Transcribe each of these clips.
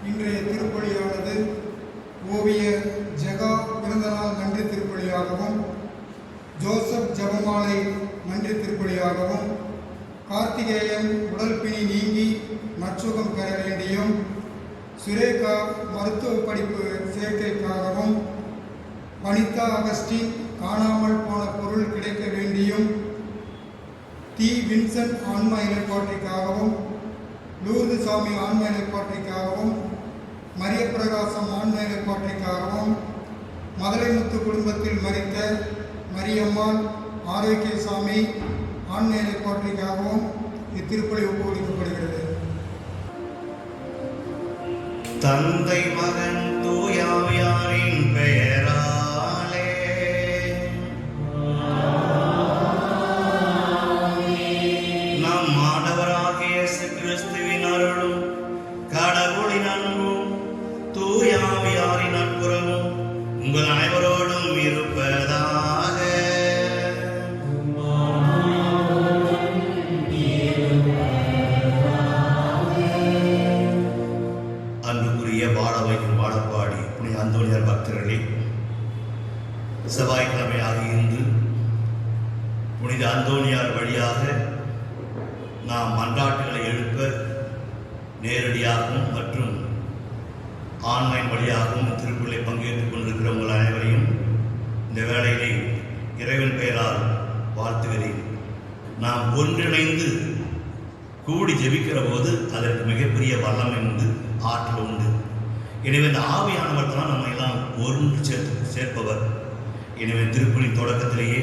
இன்றைய திருப்பலியானது ஓவியர் ஜெகா பிறந்தநாள் நன்றி திருப்பலியாகவும், ஜோசப் ஜபமாலை நன்றி திருப்பலியாகவும், கார்த்திகேயன் உடல்பிணி நீங்கி நற்சுகம் பெற வேண்டியும், சுரேகா மருத்துவ படிப்பு சேர்க்கைக்காகவும், வனிதா அகஸ்டின் காணாமல் போன பொருள் கிடைக்க வேண்டியும், டி வின்சென்ட் ஆன்ம இலைப்பாற்றிக்காகவும், லூர்து சாமி ஆன்ம இலைப்பாற்றிக்காகவும், மரிய பிரகாசம் ஆன்ம இலைப்பாற்றிக்காகவும், மதுரைமுத்து குடும்பத்தில் மரித்த மரியம்மாள் ஆரோக்கியசாமி ஆன்ம இலைப்பாற்றிக்காகவும் இத்திருப்பலி ஒப்புவிக்கப்படுகிறது. தந்தை மகன் தூயாவியாரின் பெயராலே நம் ஆண்டவராகிய இயேசு கிறிஸ்துவின் அருளும் கடவுளின் அன்பும் தூயாவியாரின் நட்புறவும் உங்கள் அனைவரோடும் இருப்பதாக. அன்புக்குரிய வாழவைக்கும் வாழப்பாடி புனித அந்தோனியார் பக்தர்களே, செவ்வாய்க்கிழமையாக இன்று புனித அந்தோனியார் வழியாக நாம் மன்றாட்டுகளை எழுப்ப நேரடியாகவும் மற்றும் ஆன்லைன் வழியாகவும் திருப்பலியை பங்கேற்றுக் கொண்டிருக்கிற உங்கள் அனைவரையும் இந்த வேளையிலே இறைவன் பெயரால் வாழ்த்துகிறேன். நாம் ஒன்றிணைந்து கூடி ஜெபிக்கிற போது அதற்கு மிகப்பெரிய வல்லமை உண்டு, ஆற்றல் உண்டு. எனவே இந்த ஆவியானவர் தான் நம்ம எல்லாம் ஒன்று சேர்ப்பவர். எனவே திருப்பலி தொடக்கத்திலேயே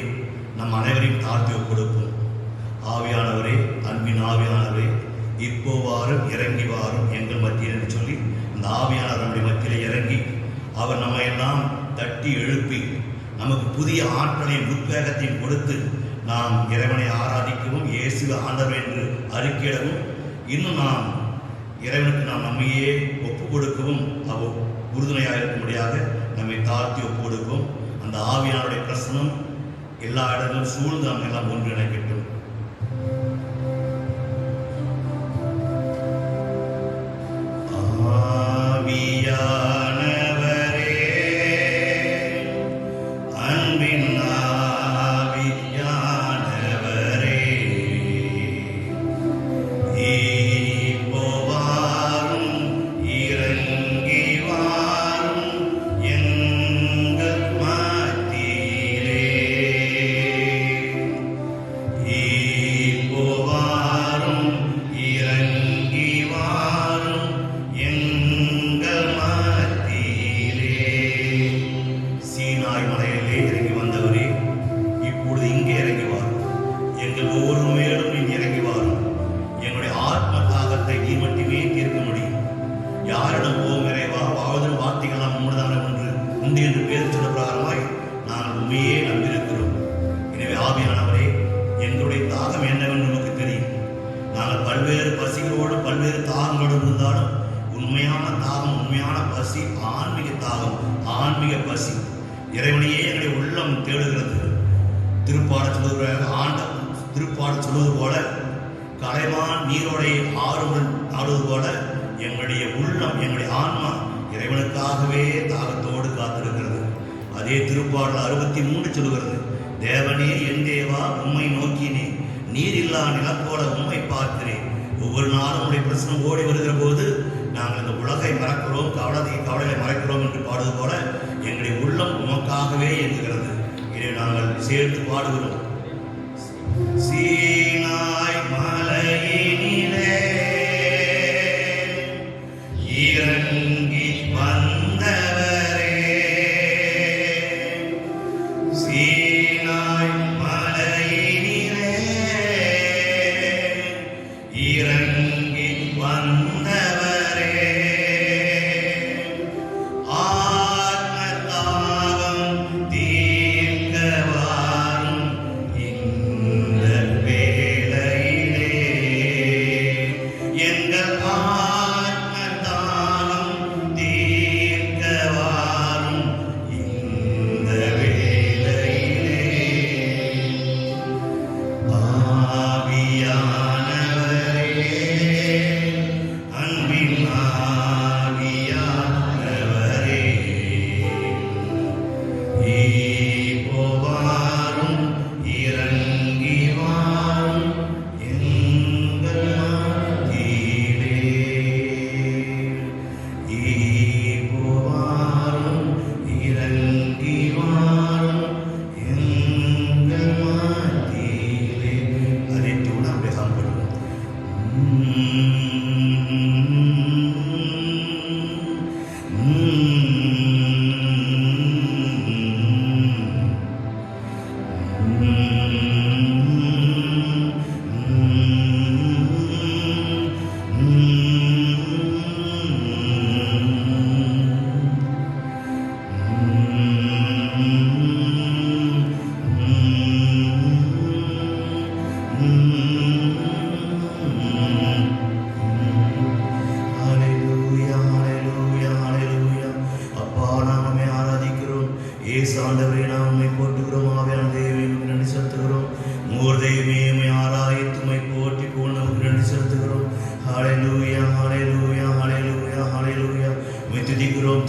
நம் அனைவரையும் தாழ்த்தி கொடுப்போம். ஆவியானவரே, அன்பின் ஆவியானவரே, இப்போ வாரும் இறங்கி வாரும் எங்கள் மத்தியில் என்று சொல்லி இந்த ஆவியானவர் நம்முடைய மத்தியிலே இறங்கி அவர் நம்ம எல்லாம் தட்டி எழுப்பி நமக்கு புதிய ஆற்றலையும் உத்வேகத்தையும் கொடுத்து நாம் இறைவனை ஆராதிக்கவும், இயேசு ஆண்டவர் என்று அறிக்கையிடவும், இன்னும் நாம் இறைவனுக்கு நாம் நம்மையே ஒப்பு கொடுக்கவும் அவர் உறுதுணையாக இருக்கும்படியாக நம்மை தாழ்த்தி ஒப்பு கொடுப்போம். அந்த ஆவியானுடைய பிரசனம் எல்லா இடங்களும் சூழ்ந்து நம்ம எல்லாம் ஒன்றிணைக்கட்டும். பல்வேறு பசிகளோடு பல்வேறு தாகங்களோடு இருந்தாலும் உண்மையான தாகம், உண்மையான பசி ஆன்மீக தாகம், ஆன்மீக பசி இறைவனையே எங்களுடைய உள்ளம் தேடுகிறது. திருப்பாடல் சொல்வது போல கலைவான் நீரோடை ஆறுடன் ஆடுவது போல எங்களுடைய உள்ளம், எங்களுடைய ஆன்மா இறைவனுக்காகவே தாகத்தோடு காத்திருக்கிறது. அதே திருப்பாடல் 63 சொல்கிறது, தேவனே என் தேவா உம்மை நோக்கினே, நீர் இல்லா நிலப்போல உம்மை பார்க்கிறேன். ஒவ்வொரு நாளும் உடைய பிரச்சனை ஓடி வருகிற போது நாங்கள் இந்த உலகை மறக்கிறோம், கவலையை மறக்கிறோம் என்று பாடுவது போல எங்களுடைய உள்ளம் உமக்காகவே இயங்குகிறது. இதை நாங்கள் சேர்ந்து பாடுகிறோம். சீனாய் மலையினிலே இறங்கி வந்தவரே, சீனாய் மலையினிலே இறங்கி வந்தவரே, ஆத்மதாகம் தீர்க்கவாரும் இந்த வேளையிலே, எங்கள் ஆத்மதாகம்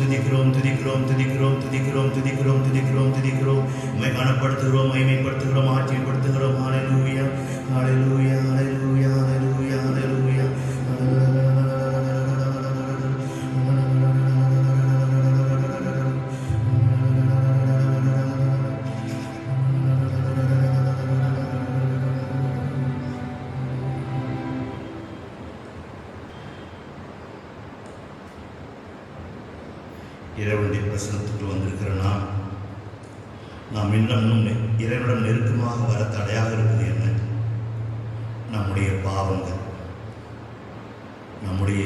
துதிக்கிறோம் துதிக்கிறோம் துதிக்கிறோம் துதிக்கிறோம் துதிக்கிறோம் துதிக்கிறோம் துதிக்கிறோம் உம்மை கனப்படுத்துகிறோம் மகிமைப்படுத்துகிறோம் ஆட்சிப்படுத்துகிறோம். ஹல்லேலூயா ஹல்லேலூயா ஹல்லேலூயா ஹல்லேலூயா ஹல்லேலூயா. இறைவனுடைய பிரசனத்துக்கு வந்திருக்கிற நாம் இன்னும் இறைவனிடம் நெருக்கமாக வர தடையாக இருக்குது என்ன? நம்முடைய பாவங்கள், நம்முடைய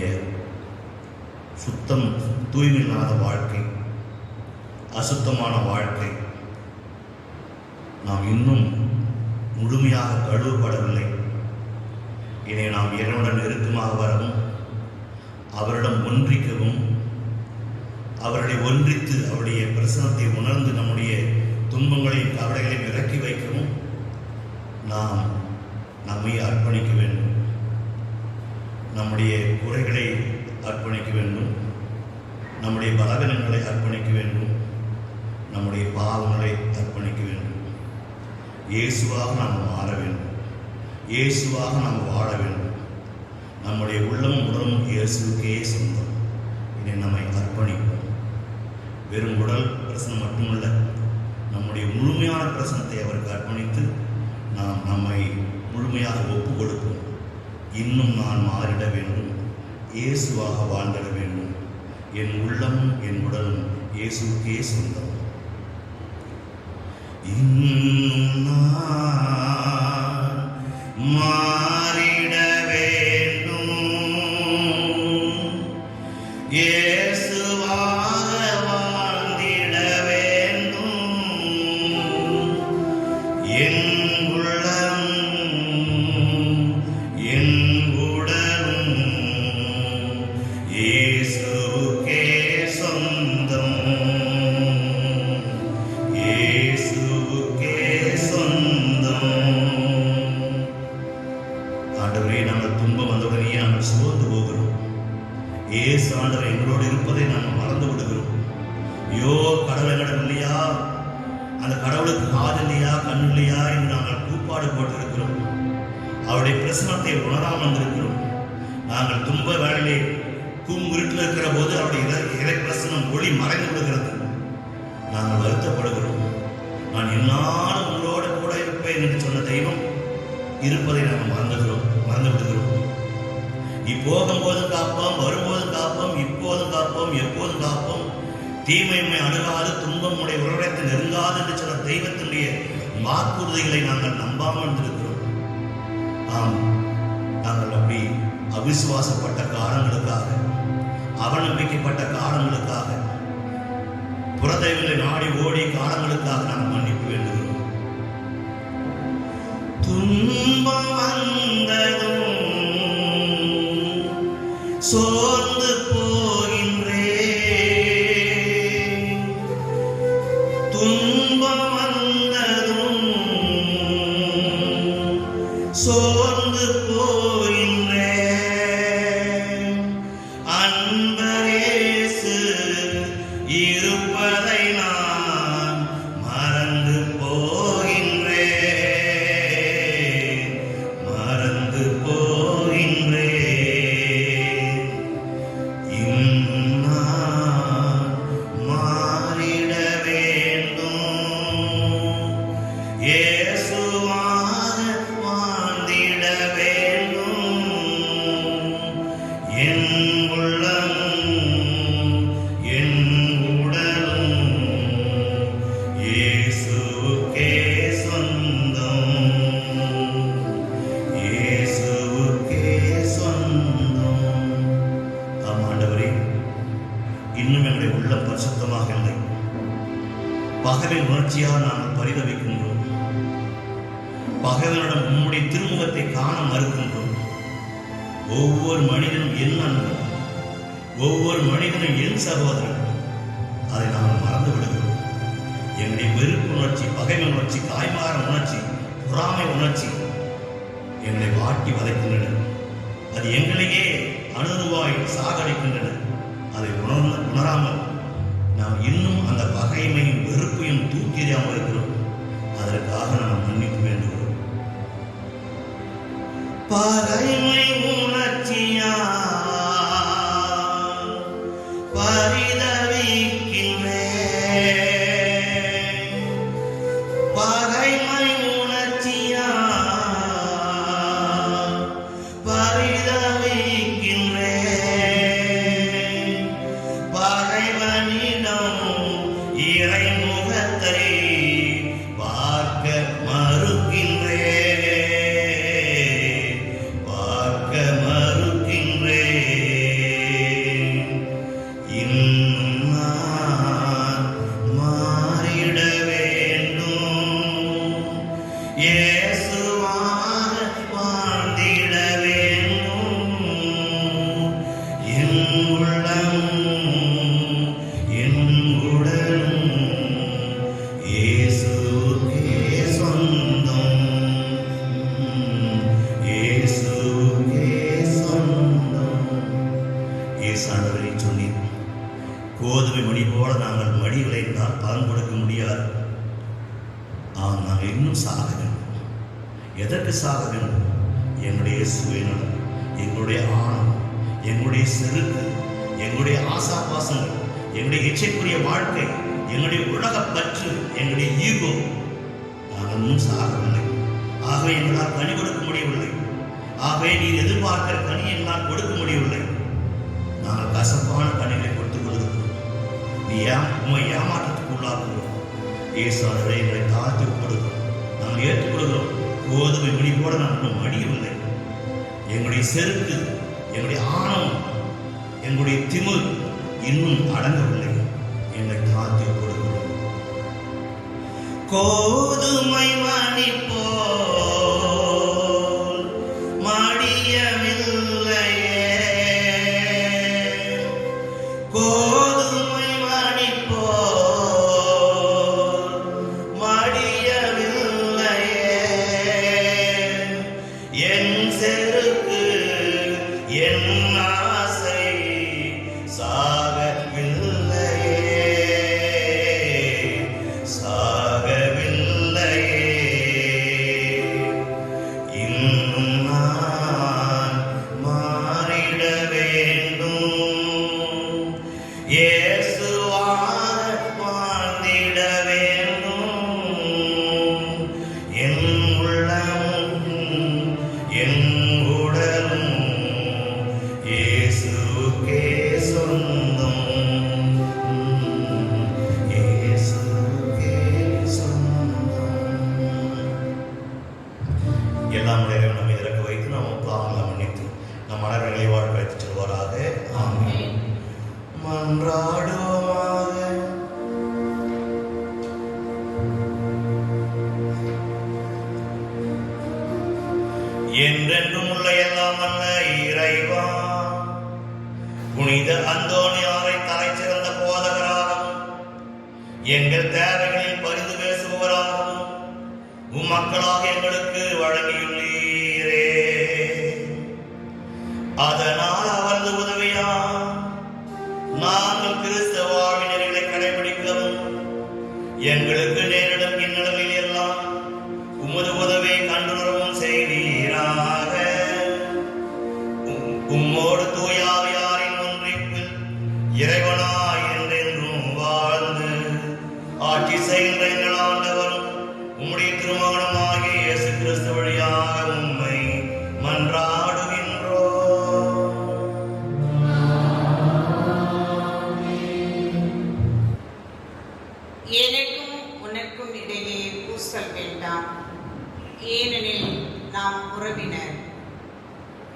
சுத்தம் தூய்மையில்லாத வாழ்க்கை, அசுத்தமான வாழ்க்கை, நாம் இன்னும் முழுமையாக கழுவப்படவில்லை. இனி நாம் இறைவனுடன் நெருக்கமாக வரவும், அவரிடம் ஒன்றிக்கவும், அவர்களை ஒன்றித்து அவருடைய பிரசனத்தை உணர்ந்து நம்முடைய துன்பங்களையும் கவலைகளையும் இறக்கி வைக்கவும் நாம் நம்மை அர்ப்பணிக்க வேண்டும். நம்முடைய குறைகளை அர்ப்பணிக்க வேண்டும், நம்முடைய பலவீனங்களை அர்ப்பணிக்க வேண்டும், நம்முடைய பாவங்களை அர்ப்பணிக்க வேண்டும். இயேசுவாக நாம் மாற வேண்டும், இயேசுவாக நாம் வாழ வேண்டும். நம்முடைய உள்ளமும் உடலும் இயேசுக்கே சொந்தம். இதை நம்மை அர்ப்பணிப்போம். வெறும் உடல் பிரசனம் மட்டுமல்ல, நம்முடைய முழுமையான பிரசனத்தை அவருக்கு அர்ப்பணித்து நாம் நம்மை முழுமையாக ஒப்பு கொடுப்போம். இன்னும் நான் மாறிட வேண்டும், இயேசுவாக வாழ்ந்திட வேண்டும். என் உள்ளமும் என் உடலும் இயேசுக்கே சொந்தம். இன்னும் நான் மாறிட வேண்டும், ஆண்டவர் எங்களோடு இருப்பதை நாம் மறந்து விடுகிறோம். ஐயோ, கடவுள் இல்லையா, அந்த கடவுளுக்கு காது இல்லையா, கண் இல்லையா என்று நாங்கள் கூப்பாடு போட்டிருக்கிறோம். அவருடைய பிரசனத்தை உணராமல் இருக்கிறோம். நாங்கள் துன்ப வேளையிலே இருட்டில் இருக்கிற போது அவருடைய இறை பிரசனம் ஒளி மறைந்து விடுகிறது. நாங்கள் வருத்தப்படுகிறோம். நான் என்னாலும் உங்களோடு கூட இருப்பேன் என்று சொன்ன தெய்வம் இருப்பதை நாங்கள் மறந்து விடுகிறோம். இப்போகும்போது காப்போம், வரும்போது காப்போம், இப்போதும் காப்போம், எப்போதும் காப்போம், தீமையுமை அணுகாது, துன்பம் உடைய உறவத்தை நெருங்காது என்று சொன்ன தெய்வத்தினுடைய வாக்குறுதிகளை நாங்கள் நம்பாமல் இருக்கிறோம். நாங்கள் அப்படி அவிசுவாசப்பட்ட காலங்களுக்காக, அவநம்பிக்கைப்பட்ட காலங்களுக்காக, புறதெய்வங்களை நாடி ஓடி காலங்களுக்காக நாங்கள் மன்னிப்பு வேண்டுகிறோம். துன்பம் வந்ததும் சோர்ந்து போகின்றே, துன்பம் வந்ததும் சோர்ந்து போகின்றே, அன்பரேசு இருப்பதை நான் மறந்து போகின்றே, மறந்து போகின்றே. மாறிட வேண்டும், இயேசுவாக வாழ்ந்திட வேண்டும். என் உள்ளமும் என் உடலும் இயேசுவுக்கே சொந்தம், இயேசுவுக்கே சொந்தம். ஆண்டவரே, இன்னும் எங்களுடைய உள்ளம் பரிசுத்தமாக இல்லை. பகைவின் உணர்ச்சியால் நாங்கள் பரிதவிக்கின்றோம். பகைவனிடம் உம்முடைய திருமுகத்தை காண மறுக்கின்றோம். ஒவ்வொரு மனிதனும் என் நண்பன், ஒவ்வொரு மனிதனும் என் சகோதரன். அதை நாங்கள் மறந்து விடுகிறோம். எங்களுடைய வெறுப்பு உணர்ச்சி, பகைமை உணர்ச்சி, காய்மாற உணர்ச்சி, பொறாமை உணர்ச்சி எங்களை வாட்டி வதைக்கின்றன. அது எங்களையே அணுவாய் சாகடிக்கின்றன. அதை உணராமல் பகைமை உணர்ச்சியால் பரிதவிக்கின்றேன். பகைமை உணர்ச்சியால் பரிதவிக்கின்றேன். பகைவனிடம் இறைமுகத்தை பார்க்க மறுக்கின்றேன். பார்க்க மறுக்கின்றேன். இன்னும் நான் மாறிட வேண்டும். இயேசுவாக வாழ்ந்திட வேண்டும். என் உள்ளமும் என் உடலும் இயேசுவுக்கே சொந்தம். இயேசுவுக்கே சொந்தம். இயேசாண்டவரை சொன்னீர், கோதுமை மணி போல நாங்கள் மடி விளைந்தால் பலன் கொடுக்க முடியாது. ஆனால் நாங்கள் இன்னும் சாக வேண்டும். எதற்கு சாக வேண்டும்? எங்களுடைய சுயநலம், எங்களுடைய ஆணம், எங்களுடைய செருக்கு, எங்களுடைய ஆசாபாசங்கள், எங்களுடைய இச்சைக்குரிய வாழ்க்கை, எங்களுடைய உலக பற்று, எங்களுடைய ஈகோ, நாங்கள் இன்னும் சாகவில்லை. ஆகவே எங்களால் கனி கொடுக்க முடியவில்லை. ஆகவே நீர் எதிர்பார்க்கிற கனி எங்களால் கொடுக்க முடியவில்லை. நாங்கள் கசப்பான கனிகளை கொடுத்துக் கொள்கிறோம். நீ உண்மை ஏமாற்றத்துக்கு உள்ளாக்குகிறோம். இயேசுவை எங்களை தாழ்த்தி கொடுக்கிறோம். நாங்கள் ஏற்றுக்கொள்கிறோம். கோதுமை மணி கூட நாங்கள் மடியவில்லை. எங்களுடைய செருக்கு, எங்களுடைய ஆணவம், எங்களுடைய திமிர் இன்னும் அடங்கவில்லை. எங்களை தாழ்த்தி கொடுக்கிறோம். கோதுமை மணி போல் மடியவில்லையே. கோதுமை மணி போல் மடியவில்லையே. என் செருக்கு, என் ஆசை சாகவில்லையே. சாகவில்லையே. இன்னும் நான் மாறிட வேண்டும். இயேசுவாக வாழ்ந்திட வேண்டும். என் உள்ளமும் என் உடலும் இயேசுவுக்கே சொந்தம். இயேசுவுக்கே சொந்தம். எல்லாம் நம்மை இறக்க வைத்து நாம் பாவங்களை மன்னித்து நம் மனங்களை வாழ வைத்து செல்வாராக. ஆமென். மன்றாடுவோமாக. என்றென்றும் உள்ள எல்லாம் வல்ல இறைவா, புனித அந்தோனியாரை தலைச்சிறந்த போதகராகவும் எங்கள் தேவைகளில் பரிந்து பேசுபவராகவும் உம்மக்களாக எங்களுக்கு வழங்கியுள்ளீரே. அதனால் அவரது உதவியால் நாங்கள் கிறிஸ்தவ வாழ்வினர்களை கடைபிடிக்கவும் எங்களுக்கு நேரிடும் இந்நிலையில் எல்லாம் உமது உதவியை கண்டுணரவும் செய்வீராக. உம்மோடு தூயாவியாரின் ஒன்றிப்பில் இறைவனாய் என்றென்றும் வாழ்ந்து ஆட்சி செய்கின்ற எங்கள் ஆண்டவரும் உம்முடைய திருமகனுமாகிய இயேசு கிறிஸ்து வழியாக உம்மை மன்றாடுகின்றோம். எனக்கும் உனக்கும் இடையே பூசல் வேண்டாம், ஏனெனில் நாம் உறவினர்.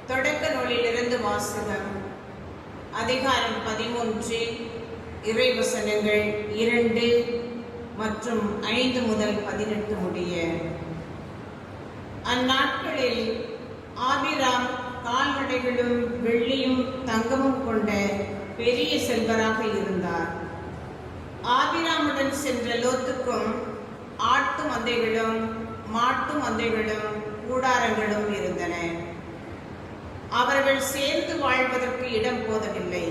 தொடக்க நூலிலிருந்து வாசகம். அதிகாரம் 13, இறைவசனங்கள் 2 மற்றும் 5 முதல் 18 முடிய. அந்நாட்களில் ஆபிராம் கால்நடைகளும் வெள்ளியும் தங்கமும் கொண்ட பெரிய செல்வராக இருந்தார். ஆபிராமுடன் சென்ற லோத்துக்கும் ஆட்டு மந்தைகளும் மாட்டு மந்தைகளும் கூடாரங்களும் இருந்தன. அவர்கள் சேர்ந்து வாழ்வதற்கு இடம் போதவில்லை.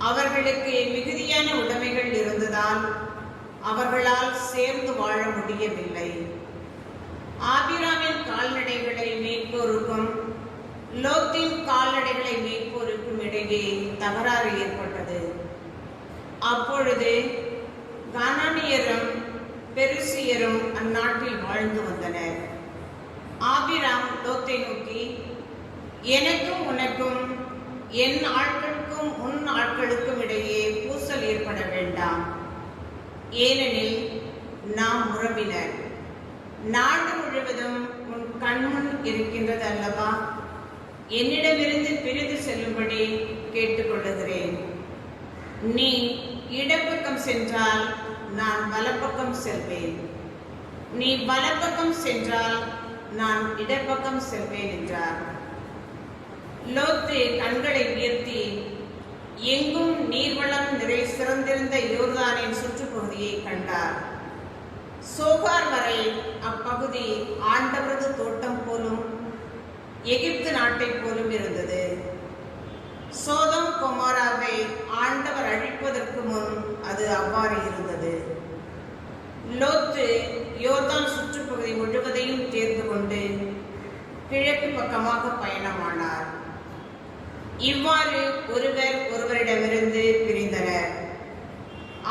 அவர்களுக்கு மிகுதியான உடைமைகள் இருந்ததால் அவர்களால் சேர்ந்து வாழ முடியவில்லை. ஆபிராமின் கால்நடைகளை மேய்ப்போருக்கும் லோத்தின் கால்நடைகளை மேய்ப்போருக்கும் இடையே தகராறு ஏற்பட்டது. அப்பொழுது கானானியரும் பெருசியரும் அந்நாட்டில் வாழ்ந்து வந்தனர். ஆபிராம் லோத்தை நோக்கி, எனக்கும் உனக்கும் என் ஆட்களுக்கும் உன் ஆட்களுக்கும் இடையே பூசல் ஏற்பட வேண்டாம். ஏனெனில் நாம் உறவினர். நாடு முழுவதும் உன் கண்முன் இருக்கின்றது அல்லவா? என்னிடமிருந்து பிரிந்து செல்லும்படி கேட்டுக்கொள்ளுகிறேன். நீ இடப்பக்கம் சென்றால் நான் வலப்பக்கம் செல்வேன், நீ வலப்பக்கம் சென்றால் நான் இடப்பக்கம் செல்வேன் என்றார். லோத்து கண்களை உயர்த்தி எங்கும் நீர்வளம் நிறை சிறந்திருந்த யோர்தானின் சுற்றுப்பகுதியை கண்டார். சோகார் வரை அப்பகுதி ஆண்டவரது தோட்டம் போலும் எகிப்து நாட்டை போலும் இருந்தது. சோதம் கொமோராவை ஆண்டவர் அழிப்பதற்கு முன் அது அவ்வாறு இருந்தது. லோத்து யோர்தான் சுற்றுப்பகுதி முழுவதையும் தேர்ந்து கொண்டு கிழக்கு பக்கமாக பயணமானார். இவ்வாறு ஒருவர் ஒருவரிடமிருந்து பிரிந்தனர்.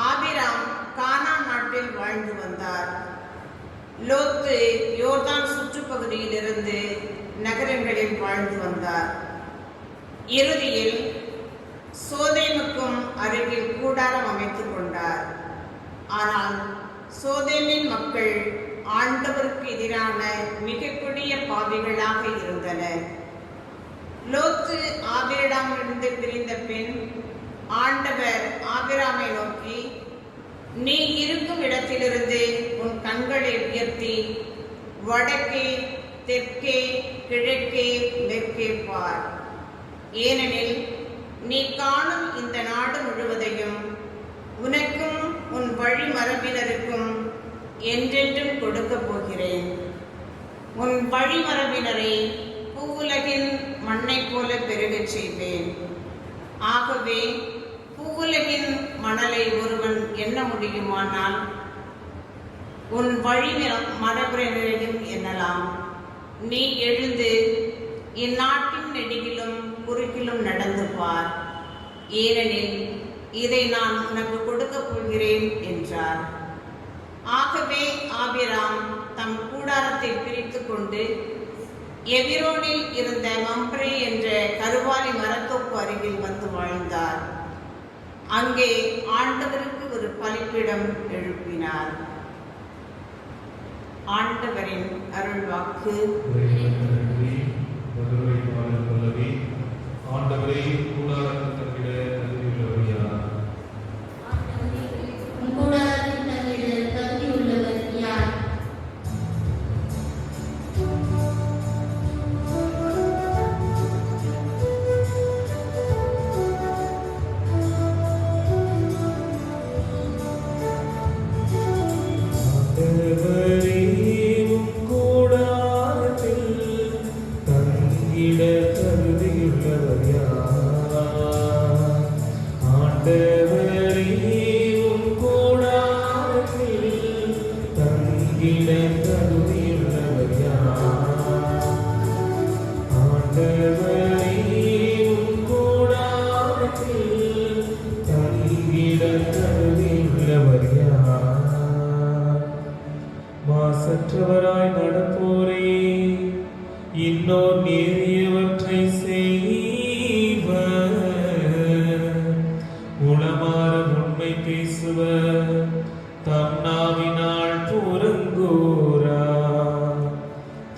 ஆபிராம் கானான் நாட்டில் வாழ்ந்து வந்தார். லோத்து யோர்தான் சுற்றுப்பகுதியிலிருந்து நகரங்களில் வாழ்ந்து வந்தார். இறுதியில் சோதேமுக்கும் அருகில் கூடாரம் அமைத்துக் கொண்டார். ஆனால் சோதேமின் மக்கள் ஆண்டவருக்கு எதிரான மிக கொடிய பாவிகளாக இருந்தனர். லோத்து ஆபிரமிடமிருந்து பிரிந்த பின் ஆண்டவர் ஆபிராமை நோக்கி, நீ இருக்கும் இடத்திலிருந்து உன் கண்களை உயர்த்தி வடக்கே, தெற்கே, கிழக்கே, மேற்கே பார். ஏனெனில் நீ காணும் இந்த நாடு முழுவதையும் உனக்கும் உன் வழிமரபினருக்கும் என்றென்றும் கொடுக்கப் போகிறேன். உன் வழிமரபினரை பூவுலகின் மண்ணை போல பெருகச் செய்வேன். ஆகவே பூவுலகின் மணலை ஒருவன் எண்ண முடியுமானால் உன் வழிமரபினரையும் எண்ணலாம். நீ எழுந்து இந்நாட்டின் நெடுகிலும் குறுக்கிலும் நடந்து பார், ஏனெனில் இதை நான் உனக்கு கொடுக்கப் போகிறேன் என்றார். ஆகவே ஆபிராம் தம் கூடாரத்தை பிரித்து கொண்டு எபிரோனில் இருந்த மம்ப்ரே என்ற கருவாலி மரத்தோப்பு அருகில் வந்து வாழ்ந்தார். அங்கே ஆண்டவருக்கு ஒரு பலிபீடம் எழுப்பினார். ஆண்டவரின் அருள்வாக்கு. ஆண்டவரே, கூடாரத்தில் தங்கிட தகுதியுள்ளவர் யார்? கூடாரத்தில் தங்கிட தகுதியுள்ளவர் யார்? ஆண்டவரே, கூடாரத்தில் தங்கிட தகுதியுள்ளவர் யார்? ஆண்டவரே, கூடாரத்தில் தங்கிட தகுதியுள்ளவர் யார்? ஆண்டவரே, கூடாரத்தில் தங்கிட தகுதியுள்ளவர் யார்? மாசற்றவராய் நடப்போரே, இன்னோர் நேரியவற்றை செய்வர், உளமாற உண்மை பேசுவர், தம் நாவினால் புறங்கூறா,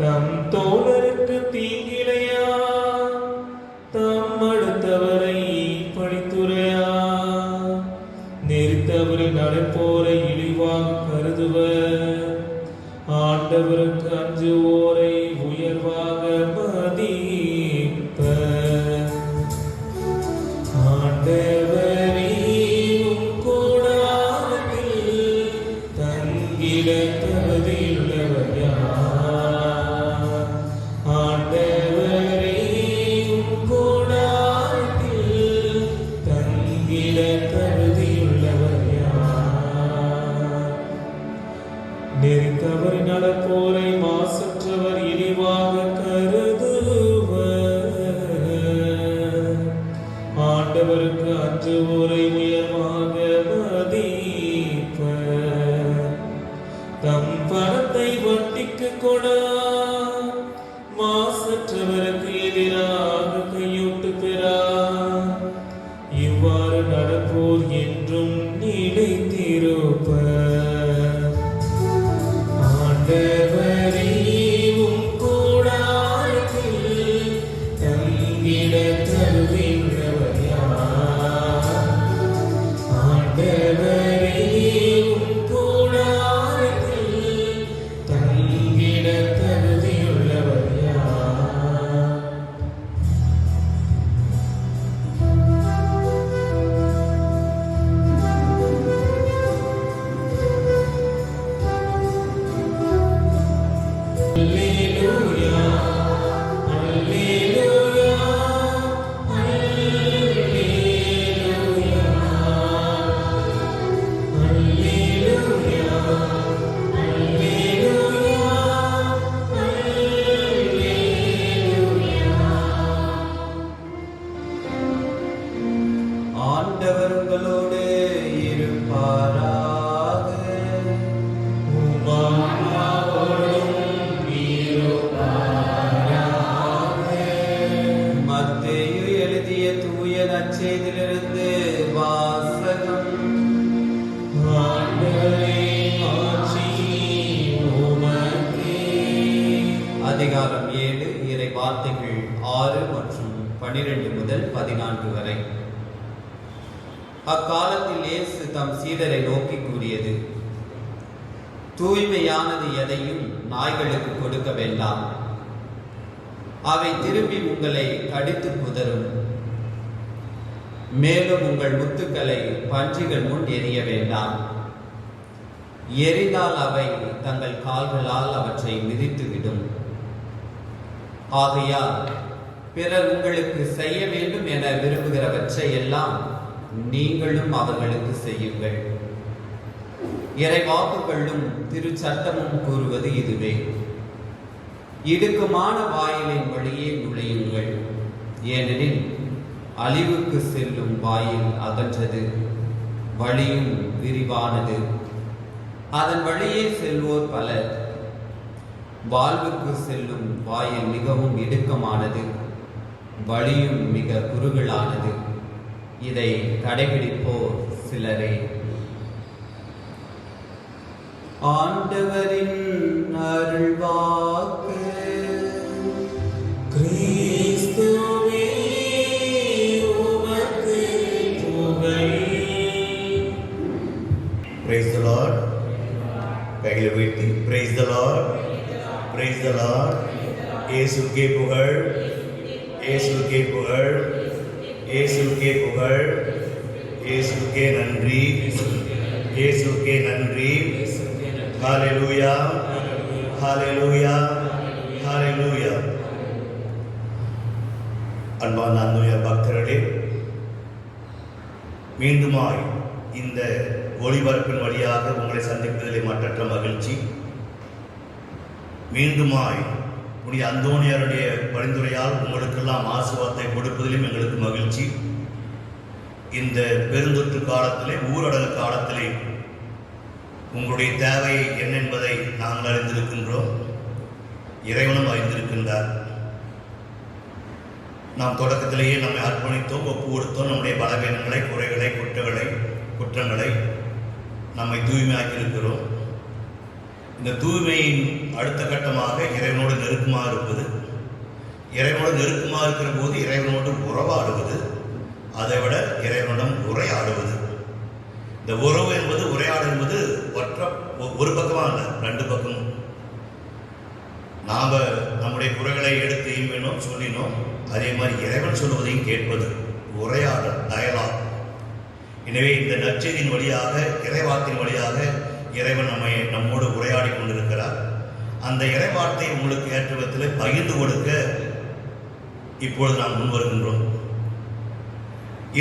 தம் தோழருக்கு தீங்கிலையா, தம் அடுத்தவரை படித்துரையா, நெறித்தவரை நடப்போரை இழிவாக கருதுவர், ஆண்டவருக்கு அஞ்சுவோரை உயர்வாக மதிப்பர். ஆண்டவரே, கூடாரத்தில் தங்கிட தகுதியுள்ளவர் யார்? ஆண்டவரே, கூடாரத்தில் தங்கிட தகுதியுள்ளவர் யார்? நெறித்தவரை நடப்போரை மாசற்றவர் இழிவாக மறுமுறை உயர்வாக மதிப்பர். தம் பணத்தை வட்டிக்கு கொடா மாசற்றவருக்கு எதிராக கையூட்டு பெறா. இவ்வாறு நடப்போர் என்றும் நிலைத்திருப்பர். ஆண்டவரே, உம் கூடாரத்தில் தங்கிட தருகின்றவர் யார்? ஆண்டவரே, உம் கூடாரத்தில் தங்கிட தகுதியுள்ளவர் யார்? அல்லேலூயா, அல்லேலூயா, அல்லேலூயா, அல்லேலூயா, அல்லேலூயா, அல்லேலூயா. ஆண்டவர் உங்களோடு இருப்பாராக. மத்தேயு எழுதிய தூய நற்செய்தியிலிருந்து வாசகம். அதிகாரம் 7, இறை வார்த்தைகள் 6 மற்றும் 12 முதல் 14 வரை. அக்காலத்தில் இயேசு தம் சீடரை நோக்கி கூறியது: தூய்மையானது எதையும் நாய்களுக்கு கொடுக்க வேண்டாம். அவை திரும்பி உங்களை கடித்து புதரும். மேலும் உங்கள் முத்துக்களை பன்றிகள் முன் எறிய வேண்டாம். எரிந்தால் அவை தங்கள் கால்களால் அவற்றை மிதித்துவிடும். ஆகையால் பிறர் உங்களுக்கு செய்ய வேண்டும் என விரும்புகிறவற்றை எல்லாம் நீங்களும் அவர்களுக்கு செய்யுங்கள். இறைவாக்குகளும் திருச்சட்டமும் கூறுவது இதுவே: இடுக்கமான வாயிலின் வழியே நுழையுங்கள். ஏனெனில் அழிவுக்கு செல்லும் வாயில் அகன்றது, வழியும் விரிவானது, அதன் வழியே செல்வோர் பலர். வாழ்வுக்கு செல்லும் வாயில் மிகவும் இடுக்கமானது, வழியும் மிக குறுகலானது, இதை கடைபிடிப்போர் சிலரே. ஆண்டவரின் அருள்வாக்கு. கிறிஸ்துவே, உமக்கு புகழ். Praise the Lord. கைகளை உயர்த்தி praise the Lord, praise the Lord. இயேசுவுக்கே புகழ், இயேசுவுக்கே புகழ், இயேசுவுக்கே புகழ், இயேசுவுக்கே நன்றி, இயேசுவுக்கே நன்றி. ஹalleluya, ஹalleluya, ஹalleluya. அன்பான அன்பிய பக்தர்களே, மீண்டுமாய் இந்த ஒளிபரப்பின் வழியாக உங்களை சந்திப்பதிலே மற்றற்ற மகிழ்ச்சி. மீண்டுமாய் புனித அந்தோனியாருடைய பரிந்துரையால் உங்களுக்கெல்லாம் ஆசீர்வாதத்தை கொடுப்பதிலும் எங்களுக்கு மகிழ்ச்சி. இந்த பெருந்தொற்று காலத்திலே, ஊரடங்கு காலத்திலே உங்களுடைய தேவை என்ன என்பதை நாங்கள் அறிந்திருக்கின்றோம், இறைவனும் அறிந்திருக்கின்றார். நாம் தொடக்கத்திலேயே நம்மை அர்ப்பணித்தோம், ஒப்பு கொடுத்தோம். நம்முடைய பலவீனங்களை, குறைகளை, குற்றங்களை நம்மை தூய்மையாக்கியிருக்கிறோம். இந்த தூய்மையின் அடுத்த கட்டமாக இறைவனோடு நெருக்கமாக இருப்பது, இறைவனோடு நெருக்கமாக இருக்கிற போது இறைவனோடு உறவாடுவது, அதை விட இறைவனிடம் உரையாடுவது. இந்த உறவு என்பது, உரையாடு என்பது ஒரு பக்கமாக இல்லை, ரெண்டு பக்கமும். நாம் நம்முடைய குறைகளை எடுத்து ஈம்பினோம், சொல்லினோம். அதே மாதிரி இறைவன் சொல்வதையும் கேட்பது, உரையாடல், டயலாக். எனவே இந்த நற்செய்தியின் வழியாக, இறைவார்த்தையின் வழியாக இறைவன் நம்மோடு உரையாடி கொண்டிருக்கிறார். அந்த இறைவார்த்தை உங்களுக்கு ஏற்ற விதத்தில் பகிர்ந்து கொடுக்க இப்பொழுது நாம் முன் வருகின்றோம்.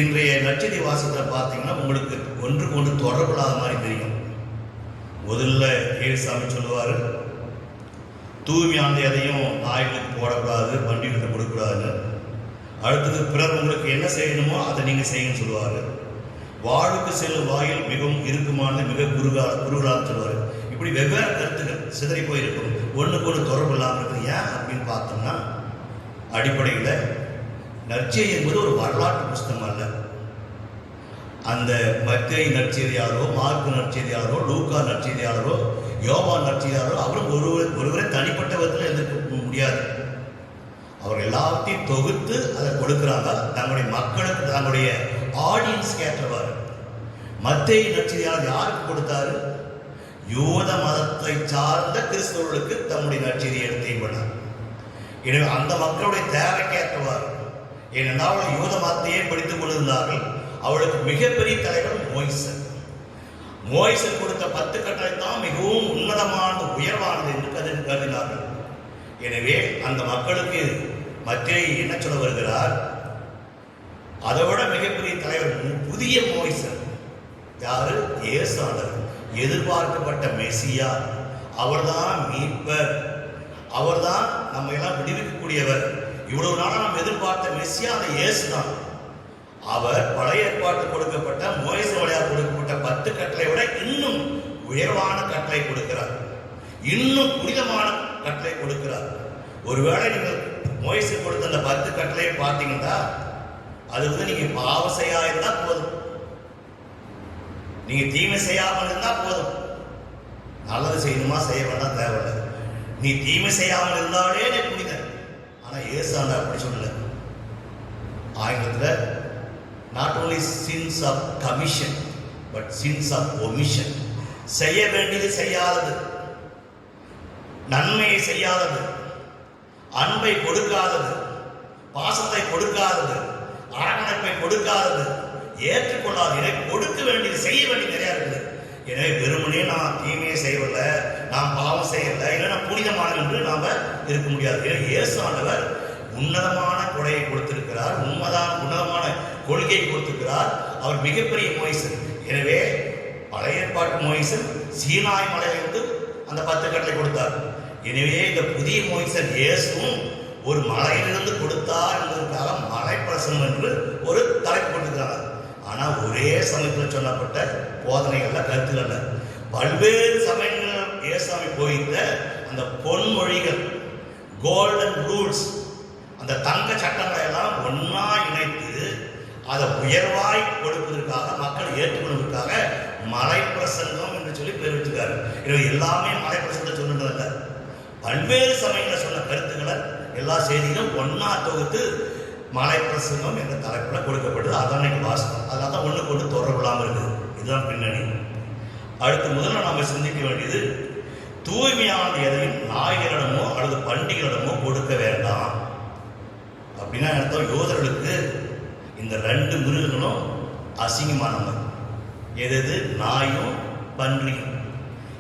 இன்றைய நற்செய்தி வாசகத்தில் பார்த்தீங்கன்னா உங்களுக்கு ஒன்றுக்கு ஒன்று தொடர்பில்லாத மாதிரி தெரியும். முதல்ல ஏசாமி சொல்லுவார், தூய்மையான எதையும் நாய்களுக்கு போடக்கூடாது, பண்டிகைக்கு கொடுக்கக்கூடாதுன்னு. அடுத்தது பிறர் உங்களுக்கு என்ன செய்யணுமோ அதை நீங்கள் செய்யணும்னு சொல்லுவார். வாளுக்கு செல்லும் வாயில் மிகவும் இறுக்கமானது, மிக குறுகலாக சொல்வார். இப்படி வெவ்வேறு கருத்துக்கள் சிதறி போயிருக்கும், ஒன்றுக்கு ஒன்று தொடர்பு இல்லாமல் இருக்குது. ஏன் அப்படின்னு பார்த்தோம்னா, அடிப்படையில் நற்செய்தி என்பது ஒரு வரலாற்று புஸ்தகம் அல்ல. அந்த மத்தேயு நற்செய்தியாளரோ, மார்க்கு நற்செய்தியாளரோ, லூக்கா நற்செய்தியாளரோ, யோவான் நற்செய்தியாளரோ அவரும் ஒருவரை தனிப்பட்ட விதத்தில் எதிர்க்க முடியாது. அவர் எல்லாத்தையும் தொகுத்து அதை கொடுக்குறாங்க தங்களுடைய மக்களுக்கு, தங்களுடைய ஆடியன்ஸ் கேட்டவாறு. மத்தேயு நற்செய்தியாளர் யாருக்கு கொடுத்தாரு? யூத மதத்தை சார்ந்த கிறிஸ்தவர்களுக்கு தம்முடைய நற்செய்தியை எடுத்து பண்ணார். எனவே அந்த மக்களுடைய தேவைக்கேற்றவாறு, ஏனென்றால் அவர்கள் யூத மதத்தையே படித்துக் கொண்டிருந்தார்கள். அவளுக்கு மிகப்பெரிய தலைவர் மோய்சன். மோய்சன் கொடுத்த 10 கட்டளை தான் மிகவும் உன்னதமானது, உயர்வானது என்று கருதினார்கள். எனவே அந்த மக்களுக்கு மத்தேயு என்ன சொல்ல வருகிறார்? அதை விட மிகப்பெரிய தலைவர் புதிய மோய்சன். யாரு? இயேசு ஆண்டவர், எதிர்பார்க்கப்பட்ட மெசியா. அவர்தான் மீட்பர், அவர்தான் நம்ம எல்லாம் விடுவிக்கக்கூடியவர். இவ்வளவு நாளாக நாம் எதிர்பார்த்த மெசியா அந்த இயேசு தான். அவர் பழைய ஏற்பாட்டு கொடுக்கப்பட்ட மோசே வழியாக கொடுக்கப்பட்ட 10 கட்டளை விட இன்னும் உயர்வான கட்டளை கொடுக்கிறார், இன்னும் புனிதமான கட்டளை கொடுக்கிறார். ஒருவேளை நீங்கள் மோசே கொடுத்த அந்த 10 கட்டளையை பார்த்தீங்கன்னா, அது வந்து நீங்க பாவம் செய்யா இருந்தா போதும், நீங்க தீமை செய்யாமல் இருந்தா போதும். நல்லது செய்யணுமா செய்ய வேண்டாம் தேவையில்லை. நீ தீமை செய்யாமல் இருந்தாலே நீ புனிதன். ஆனா இயேசு ஆண்டவர் அப்படி சொல்லல. ஆங்கிலத்தில் not only sins of commission but sins of omission. செய்ய வேண்டியது செய்யாதது, நன்மையை செய்யாதது, அன்பை கொடுக்காதது, பாசத்தை கொடுக்காதது, அரவணைப்பை கொடுக்காதது, ஏற்றுக்கொள்ளாது. எனக்கு கொடுக்க வேண்டியது, செய்ய வேண்டியது நிறையா இருக்குது. எனவே வெறுமனே நான் தீமையை செய்யவில்லை, நாம் பாவம் செய்யலை, இல்லை நான் புனிதமான என்று நாம் இருக்க முடியாது. ஏன்னா இயேசு ஆண்டவர் உன்னதமான கொடையை கொடுத்திருக்கிறார், உன்னதமான கொள்கையை கொடுத்திருக்கிறார். அவர் மிகப்பெரிய மோய்சன். எனவே பழைய ஏற்பாட்டு மோய்சன் சீனாய் மலையிலிருந்து அந்த 10 கட்டளை கொடுத்தார். எனவே இந்த புதிய மோய்சன் இயேசுவும் ஒரு மலையிலிருந்து கொடுத்தார் என்பதற்காக மலைப்பிரசனம் என்று ஒரு தலைப்பு கொடுத்திருக்கிறார். ஆனால் ஒரே சமயத்தில் சொல்லப்பட்ட போதனைகள்ல கருத்துக்கள்ல பல்வேறு சமயங்கள் இயேசுவை போய்த்த அந்த பொன்மொழிகள், கோல்டன் ரூல்ஸ், அந்த தங்க சட்டங்களை எல்லாம் ஒன்னா இணைத்து அதை உயர்வாய் கொடுப்பதற்காக, மக்கள் ஏற்றுக்கொள்வதற்காக மலைப்பிரசங்கம் என்று சொல்லி பேர் வச்சிருக்காரு. இது எல்லாமே மலைப்பிரசங்கத்தை சொன்னதில்ல, பல்வேறு சமயங்களை சொன்ன கருத்துக்களை எல்லா செய்திகளும் ஒன்னா தொகுத்து மலைப்பிரசங்கம் என்ற தலைப்புல கொடுக்கப்படுது. அதான் இன்னைக்கு வாசகம். அதனால தான் ஒண்ணுக்கு ஒன்று தொடர்பு இல்லாமல் இருக்குது. இதுதான் பின்னணி. அடுத்து முதல்ல நாம சிந்திக்க வேண்டியது, தூய்மையான எதையும் நாய்களிடமோ அல்லது பண்டிகளிடமோ கொடுக்க வேண்டாம். அப்படின்னா அர்த்தம், யோதர்களுக்கு இந்த 2 மிருகங்களும் அசிங்கமானவங்க. எது? நாயும் பன்றியும்.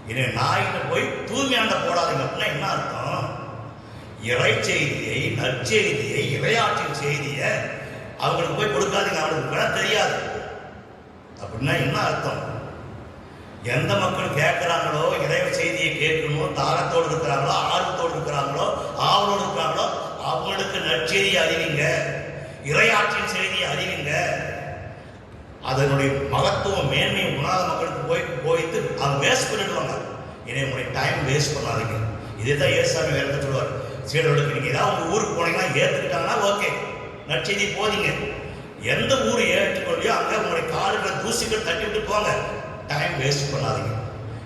எனவே நாய்கிட்ட போய் தூய்மையான போடாதீங்க அப்படின்னா என்ன அர்த்தம்? இறை செய்தியை, நற்செய்தியை, இறையாற்றின் செய்தியை அவங்களுக்கு போய் கொடுக்காதீங்க, அவங்களுக்கு வேணா தெரியாது. அப்படின்னா என்ன அர்த்தம்? எந்த மக்கள் கேட்கிறாங்களோ, இறை செய்தியை கேட்கணும், தாகத்தோடு இருக்கிறாங்களோ, ஆர்வத்தோடு இருக்கிறாங்களோ, ஆவலோடு இருக்கிறாங்களோ, அவங்களுக்கு நற்செய்தியை அறிவிங்க, இறையாற்றின் செய்தியை அறிவிங்க. அதனுடைய மகத்துவம், மேன்மையை உணாத மக்களுக்கு போயிட்டு அவங்க வேஸ்ட் பண்ணிடுவாங்க. எனவே உங்களுடைய டைம் வேஸ்ட் பண்ணாதீங்க. இதே தான் ஏசாமி வேற சொல்லுவார், சீடர்களுக்கு நீங்கள் ஏதாவது உங்கள் ஊருக்கு போனீங்கன்னா ஏற்றுக்கிட்டாங்கன்னா ஓகே, நற்செய்தி போதீங்க. எந்த ஊர் ஏற்றுக்கொள்ளையோ அங்கே உங்களுடைய காலுகளை தூசிகள் தட்டி விட்டு போங்க, டைம் வேஸ்ட் பண்ணாதீங்க.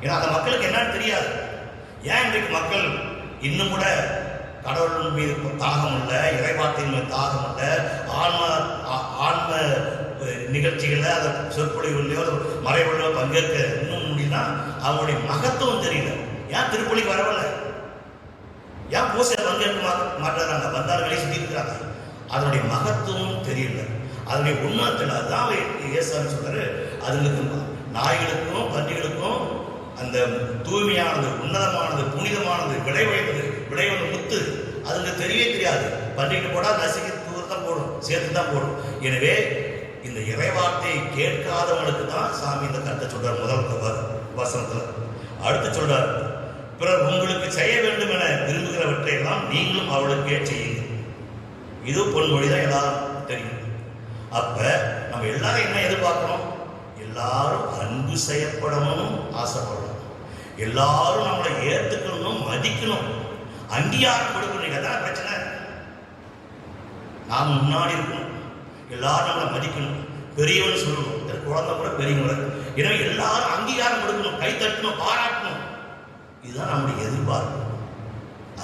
ஏன்னா அந்த மக்களுக்கு என்னன்னு தெரியாது. ஏன் இன்றைக்கு மக்கள் இன்னும் கூட கடவுள் மீது தாகம் இல்லை, இறைவார்த்தையின் மீது தாகம் இல்லை, ஆன்ம நிகழ்ச்சிகளில் அதை சொற்பொழிவுலையோ மறைவுலையோ பங்கேற்க இன்னும் முடியும்னா அவங்களுடைய மகத்துவம் தெரியல. ஏன் திருப்பலிக்கு வரவில்லை? ஏன் பூசையில் பங்கேற்க மாட்டாங்க? வந்தாலும் வெளியே சுற்றி இருக்கிறாங்க. அதனுடைய மகத்துவம் தெரியல, அதனுடைய உண்மத்தில். அதுதான் இயேசுன்னு சொல்றாரு, அதுங்களுக்கு நாய்களுக்கும் பன்றிகளுக்கும் அந்த தூய்மையானது, உன்னதமானது, புனிதமானது, விளைவது முத்து அதுக்கு தெரியவே தெரியாது. பன்றிக்கு போடால் நசுக்கி தூர தான் போடும், சேர்த்து தான் போடும். எனவே இந்த இறைவார்த்தையை கேட்காதவங்களுக்கு தான் சாமி இந்த கருத்தை சொல்றார் முதல் வசனத்தில். அடுத்து சொல்றார், பிறர் உங்களுக்கு செய்ய வேண்டும் என விரும்புகிறவற்றை எல்லாம் நீங்களும் அவளுக்கே செய்யுங்க. இது பொன்மொழி தான் எல்லாரும் தெரியும். அப்ப நம்ம எல்லாரும் என்ன எதிர்பார்க்கிறோம்? எல்லாரும் அன்பு செய்யப்படணும் ஆசைப்படணும். எல்லாரும் நம்மளை ஏற்றுக்கணும், மதிக்கணும், அங்கீகாரம் கொடுக்கணும். அதான் பிரச்சனை. நாம் முன்னாடி இருக்கணும், எல்லாரும் நம்மளை மதிக்கணும், பெரியவன் சொல்லணும், குழந்தை கூட பெரியவங்க. எனவே எல்லாரும் அங்கீகாரம் கொடுக்கணும், கை தட்டணும், பாராட்டணும். இதுதான் நம்முடைய எதிர்பார்ப்பு.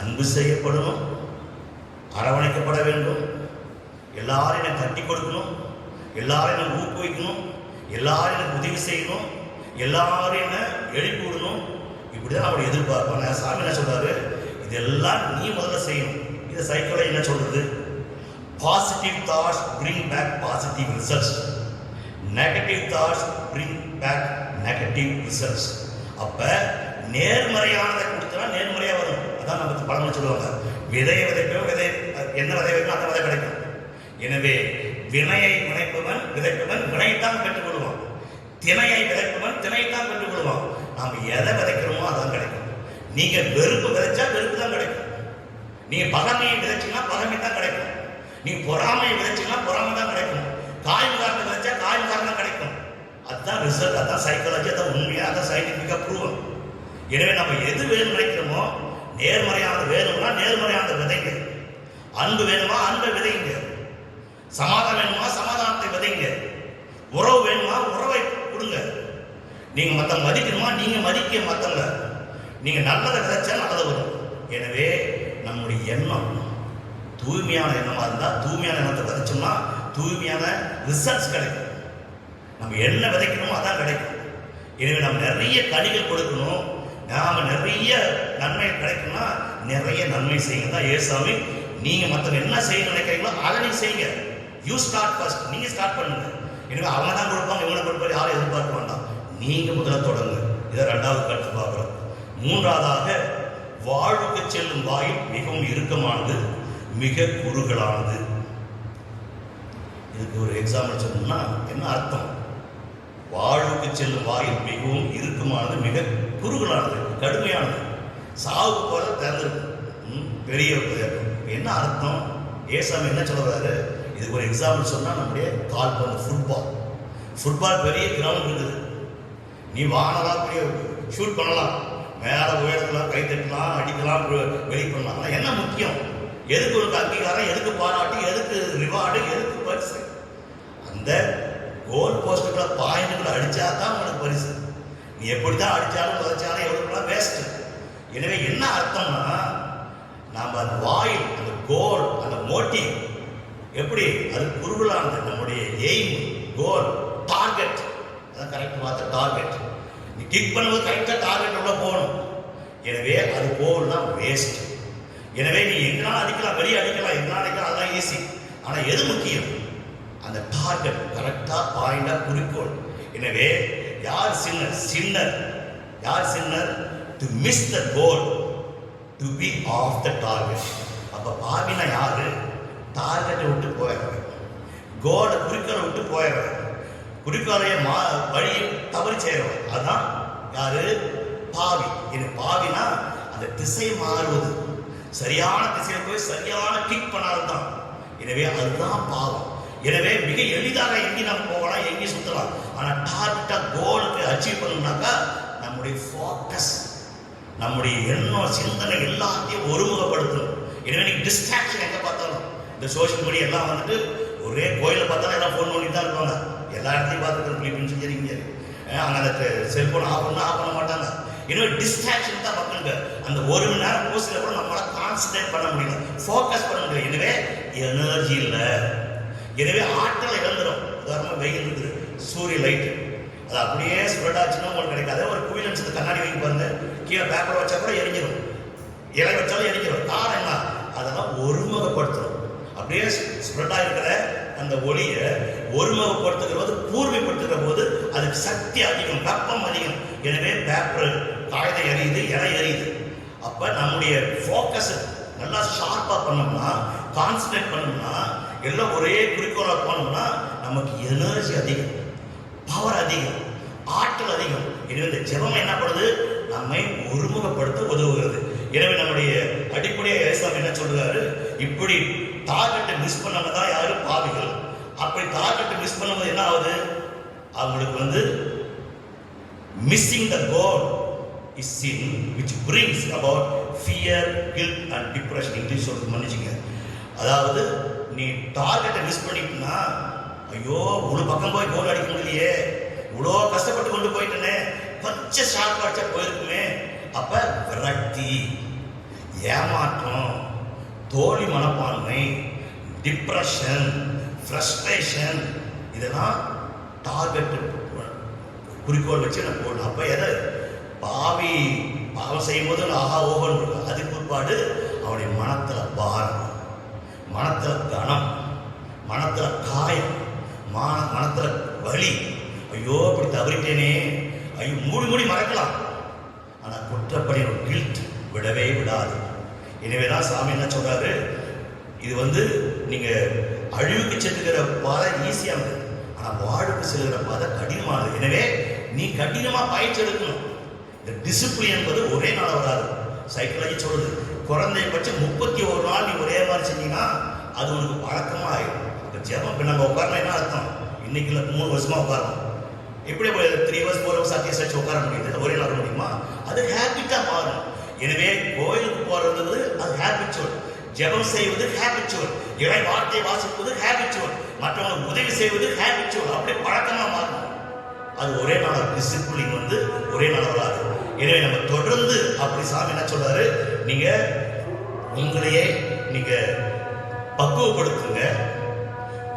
அன்பு செய்யப்படணும், அரவணைக்கப்பட வேண்டும், எல்லாரும் என்னை தட்டி கொடுக்கணும், எல்லாரும் என்னை ஊக்குவிக்கணும், எல்லாரும் எனக்கு உதவி செய்யணும், எல்லாரும் என்ன எழுப்பி விடணும். இப்படிதான் நம்மளுடைய எதிர்பார்ப்பு. சாமி என்ன சொல்றாரு? இதெல்லாம் நீ முதல்ல செய்யணும். இதை சைக்காலஜி என்ன சொல்றது? Positive thoughts bring back positive results. Negative thoughts bring back negative results. அப்ப நேர்மறையானதை கொடுத்தா நேர்மறையா வரும். அதான் நம்ம பழமொழி சொல்லுவாங்க, விதையை விதைப்பவன் விதை என்ன விதை வைக்கணும் அந்த விதை கிடைக்கும். எனவே வினையை விதைப்பவன் வினைத்தான் பெற்றுக்கொள்வான், திணையை விதைப்பவன் திணையைத்தான் பெற்றுக்கொள்வான். நாம் எதை விதைக்கிறோமோ அதான் கிடைக்கும். நீங்க வெறுப்பு விதைச்சா வெறுப்பு தான் கிடைக்கும். நீங்க பகைமையை விதைச்சீங்கன்னா பகைமை தான் கிடைக்கும். நீங்க பொறாமையை விதைச்சீங்கன்னா பொறாமை தான் கிடைக்கும். காய்காரத்தை விதைச்சா காய்காரம் தான் கிடைக்கும். அதுதான் ரிசல்ட், அதான் சைக்காலஜி, அதான் உண்மையா, அதான் சயின்டிபிக்கா ப்ரூவ். எனவே நம்ம எது வேணும் நினைக்கிறோமோ, நேர்மறையானது வேணும்னா நேர்மறையானது விதைங்க, அன்பு வேணுமா அன்பை விதைங்க, சமாதானம் வேணுமா சமாதானத்தை விதைங்க, உறவு வேணுமா உறவை கொடுங்க. நீங்க மத்தவங்க மதிக்கணுமா நீங்க மதிக்க மத்தவங்க. நீங்க நல்லதை விதைச்சா நல்லது வரும். எனவே நம்முடைய எண்ணம் தூய்மையான எண்ணமா இருந்தா, தூய்மையான எண்ணத்தை விதைச்சோம்னா தூய்மையான ரிசல்ட்ஸ் கிடைக்கும். நம்ம என்ன விதைக்கணுமோ அதான் கிடைக்கும். எனவே நம்ம நிறைய கனிகள் கொடுக்கணும், நாம நிறைய நன்மை கிடைக்கும்னா நிறைய நன்மை செய்யுங்க தான் ஏசாமி. நீங்க மற்றவங்க என்ன செய்யணும்னு நினைக்கிறீங்களோ அதை நீங்க செய்யுங்க. யூ ஸ்டார்ட் ஃபர்ஸ்ட், நீங்க ஸ்டார்ட் பண்ணுங்க. எனவே அவங்க தான் கொடுப்பாங்க, இவங்க கொடுப்பாங்க, யாரும் எதிர்பார்க்க வேண்டாம், நீங்க முதல்ல தொடங்க. இதை ரெண்டாவது கருத்து பார்க்கிறோம். மூன்றாவதாக, வாழ்வுக்கு செல்லும் வாயில் மிகவும் இறுக்கமானது, மிக குறுகலானது. இதுக்கு ஒரு எக்ஸாம்பிள் சொல்லணும்னா என்ன அர்த்தம்? வாழ்வுக்கு செல்லும் வாயில் மிகவும் இறுக்கமானது, மிக குறுகலானது, கடுமையானது, சாவுக்கு போல தேர்ந்தெடுக்கும் பெரிய. என்ன அர்த்தம்? ஏசாமி என்ன சொல்றாரு? இதுக்கு ஒரு எக்ஸாம்பிள் சொன்னா, நம்முடைய கால்பந்து ஃபுட்பால் பெரிய கிரவுண்ட் இருக்குது. நீ வானலாம் பெரிய ஷூட் பண்ணலாம், மேலே உயரத்துலாம், கை தட்டலாம், அடிக்கலாம், வெளி பண்ணலாம். ஆனால் என்ன முக்கியம்? எதுக்கு ஒரு அங்கீகாரம், எதுக்கு பாராட்டு, எதுக்கு ரிவார்டு, எதுக்கு பரிசு? அந்த கோல் போஸ்ட்டுக்குள்ள பாயிண்ட்டுக்குள்ள அடிச்சா தான் உனக்கு பரிசு. நீ எப்படி தான் அடித்தாலும் உதச்சாலும் எவ்வளோலாம் வேஸ்ட்டு. எனவே என்ன அர்த்தம்னா, நாம் அந்த வாயில், அந்த கோல், அந்த மோட்டிவ் எப்படி அது குறுகலானது. நம்முடைய எய்ம், கோல், டார்கெட், அதான் கரெக்ட் பார்த்த டார்கெட். நீ கிக் பண்ணும்போது கரெக்டாக டார்கெட் உள்ள போகணும். எனவே அது கோல்னா வேஸ்ட். எனவே நீ எங்கனாலும் அடிக்கலாம், வெளியே அடிக்கலாம், எங்கனாலும் அடிக்கலாம், அதுதான் ஈஸி. ஆனால் எது முக்கியம்? அந்த டார்கெட் கரெக்டா, பாயிண்டா, குறிக்கோள். எனவே யார் சின்னர்? யார் sinner? To miss the goal, to be off the target. அப்ப பாவினா யாரு? டார்கெட்டை விட்டு போயிடுறாங்க, கோலை குறிக்கோளை விட்டு போயிடுறாங்க, குறிக்கோளைய வழியை தவறி செய்யறவங்க. அதான் யாரு? பாவி. இது பாவினா அந்த திசை மாறுவது, சரியான திசையை போய் சரியான கிக் பண்ணால்தான். எனவே அதுதான் பாவம். எனவே மிக எளிதாக எங்கி நம்ம போகலாம், எங்கி சுத்தலாம். ஆனால் டார்கெட்டா கோலுக்கு அச்சீவ் பண்ணணும்னாக்கா நம்முடைய ஃபோக்கஸ், நம்முடைய எண்ணம், சிந்தனை எல்லாத்தையும் ஒருமுகப்படுத்தணும். எனவே நீங்க டிஸ்ட்ராக்ஷன் எங்க பார்த்தாலும், இந்த சோசியல் மீடியா எல்லாம் வந்துட்டு ஒரே கோயிலை பார்த்தாலும் எல்லாம் ஃபோன் பண்ணி தான் இருப்பாங்க. எல்லா இடத்தையும் பார்த்துட்டு பிலிப்பின்ஸும் சரி, இங்கே அங்கே அந்த செல்போன் ஆஃப் பண்ண மாட்டாங்க. எனவே டிஸ்ட்ராக்ஷன் தான் மக்களுக்கு. அந்த ஒரு மணி நேரம் கோர்ஸில் கூட நம்மளால கான்சன்ட்ரேட் பண்ண முடியல, ஃபோக்கஸ் பண்ண முடியல. எனவே எனர்ஜி இல்லை, எனவே ஆற்றல் இழந்துடும். உதாரணமாக வெயில் இருக்குது, சூரிய லைட்டு அது அப்படியே ஸ்ப்ரெட் ஆச்சுன்னா உங்களுக்கு கிடைக்காது. ஒரு குவிலன்ஸ் கண்ணாடி வைக்க பாருங்க, கீழே பேப்பர் வச்சா கூட எரிஞ்சிடும், இலை வச்சாலும் எரிஞ்சிடும். காரணம் என்ன? அதெல்லாம் ஒருமுகப்படுத்தணும். அப்படியே ஸ்ப்ரெட் ஆகிருக்கிற அந்த ஒளியை ஒருமுகப்படுத்துகிற போது, கூர்மைப்படுத்துகிற போது அதுக்கு சக்தி அதிகம், வெப்பம் அதிகம். எனவே பேப்பர் காகிதம் எரியுது, இலை எரியுது. அப்போ நம்முடைய ஃபோக்கஸ் நல்லா ஷார்ப்பாக பண்ணோம்னா, கான்சன்ட்ரேட் பண்ணோம்னா, எல்லாம் ஒரே குறிக்கோளாக போனோம்னா நமக்கு எனர்ஜி அதிகம், பவர் அதிகம், ஆற்றல் அதிகம். எனவே இந்த ஜெபம் என்ன பண்ணுது? நம்மை ஒருமுகப்படுத்த உதவுகிறது. எனவே நம்முடைய அடிப்படையாக ஏசாமி என்ன சொல்றாரு? இப்படி டார்கெட்டை மிஸ் பண்ணவங்க தான் யாரு? பாவிகள். அப்படி டார்கெட்டை மிஸ் பண்ணும்போது என்ன ஆகுது? அவங்களுக்கு missing the goal is sin which brings about fear, guilt and depression. English சொல்றது மன்னிச்சுங்க. அதாவது நீ டார்கெட்டை மிஸ் பண்ணிட்டா, ஐயோ ஒரு பக்கம் போய் கோல் அடிக்க முடியலையே, இவ்வளோ கஷ்டப்பட்டு கொண்டு போயிட்டேனே, கொஞ்சம் ஷார்ப் அடிச்சா போயிருக்குமே, அப்ப விரக்தி, ஏமாற்றம், தோல்வி மனப்பான்மை, டிப்ரெஷன், ஃப்ரஸ்ட்ரேஷன், இதெல்லாம் டார்கெட் குறிக்கோள் வச்சு நான் போடணும். அப்போ எதை பாவம் செய்யும் போது ஆஹா ஓகன் இருக்கும். அதுக்கு பிற்பாடு அவனுடைய மனத்தில் பாரம், மனத்தில் கனம், மனத்தில் காயம், மனத்தில் வலி, ஐயோ இப்படி தவறிட்டேனே, ஐயோ மூடி மறக்கலாம், ஆனால் குற்றப்படி ஒரு கில்ட் விடவே விடாது. எனவே தான் சாமி என்ன சொல்றாரு, இது நீங்கள் அழிவுக்கு செல்லுகிற பாதை ஈஸியானது, ஆனால் வாழ்வுக்கு செல்லுகிற பாதை கடினமானது. எனவே நீ கடினமாக பயிற்சி எடுக்கணும். இந்த டிசிப்ளின் என்பது ஒரே நாள் வராது. சைக்காலஜி சொல்லுது, குறைந்தபட்சம் 31 நாள் நீ ஒரே மாதிரி செஞ்சீங்கன்னா அது உனக்கு பழக்கமாக ஆகிடும். இப்போ ஜெபம் இப்போ நாங்கள் உட்காரணும் என்ன அர்த்தம், இன்னைக்கு இல்லை 3 வருஷமாக உட்காரணும், எப்படி 3 hours 4 hours அட்லீஸ்ட் உட்கார முடியுது, ஒரே நாள் முடியுமா? அது ஹேபிட்டாக மாறும். எனவே கோயிலுக்கு போகிறது அது ஹேபிச்சுவல், ஜெபம் செய்வது ஹேபிச்சுவல், இறை வார்த்தை வாசிப்பது ஹேபிச்சுவல், மற்றவங்களுக்கு உதவி செய்வது ஹேபிச்சுவல், அப்படி பழக்கமாக மாறும். அது ஒரே நாள் டிசிப்ளின் ஒரே நாள் வராது. எனவே நம்ம தொடர்ந்து அப்படி சாமி என்ன சொல்றாரு, நீங்க உங்களையே நீங்க பக்குவப்படுத்துங்க,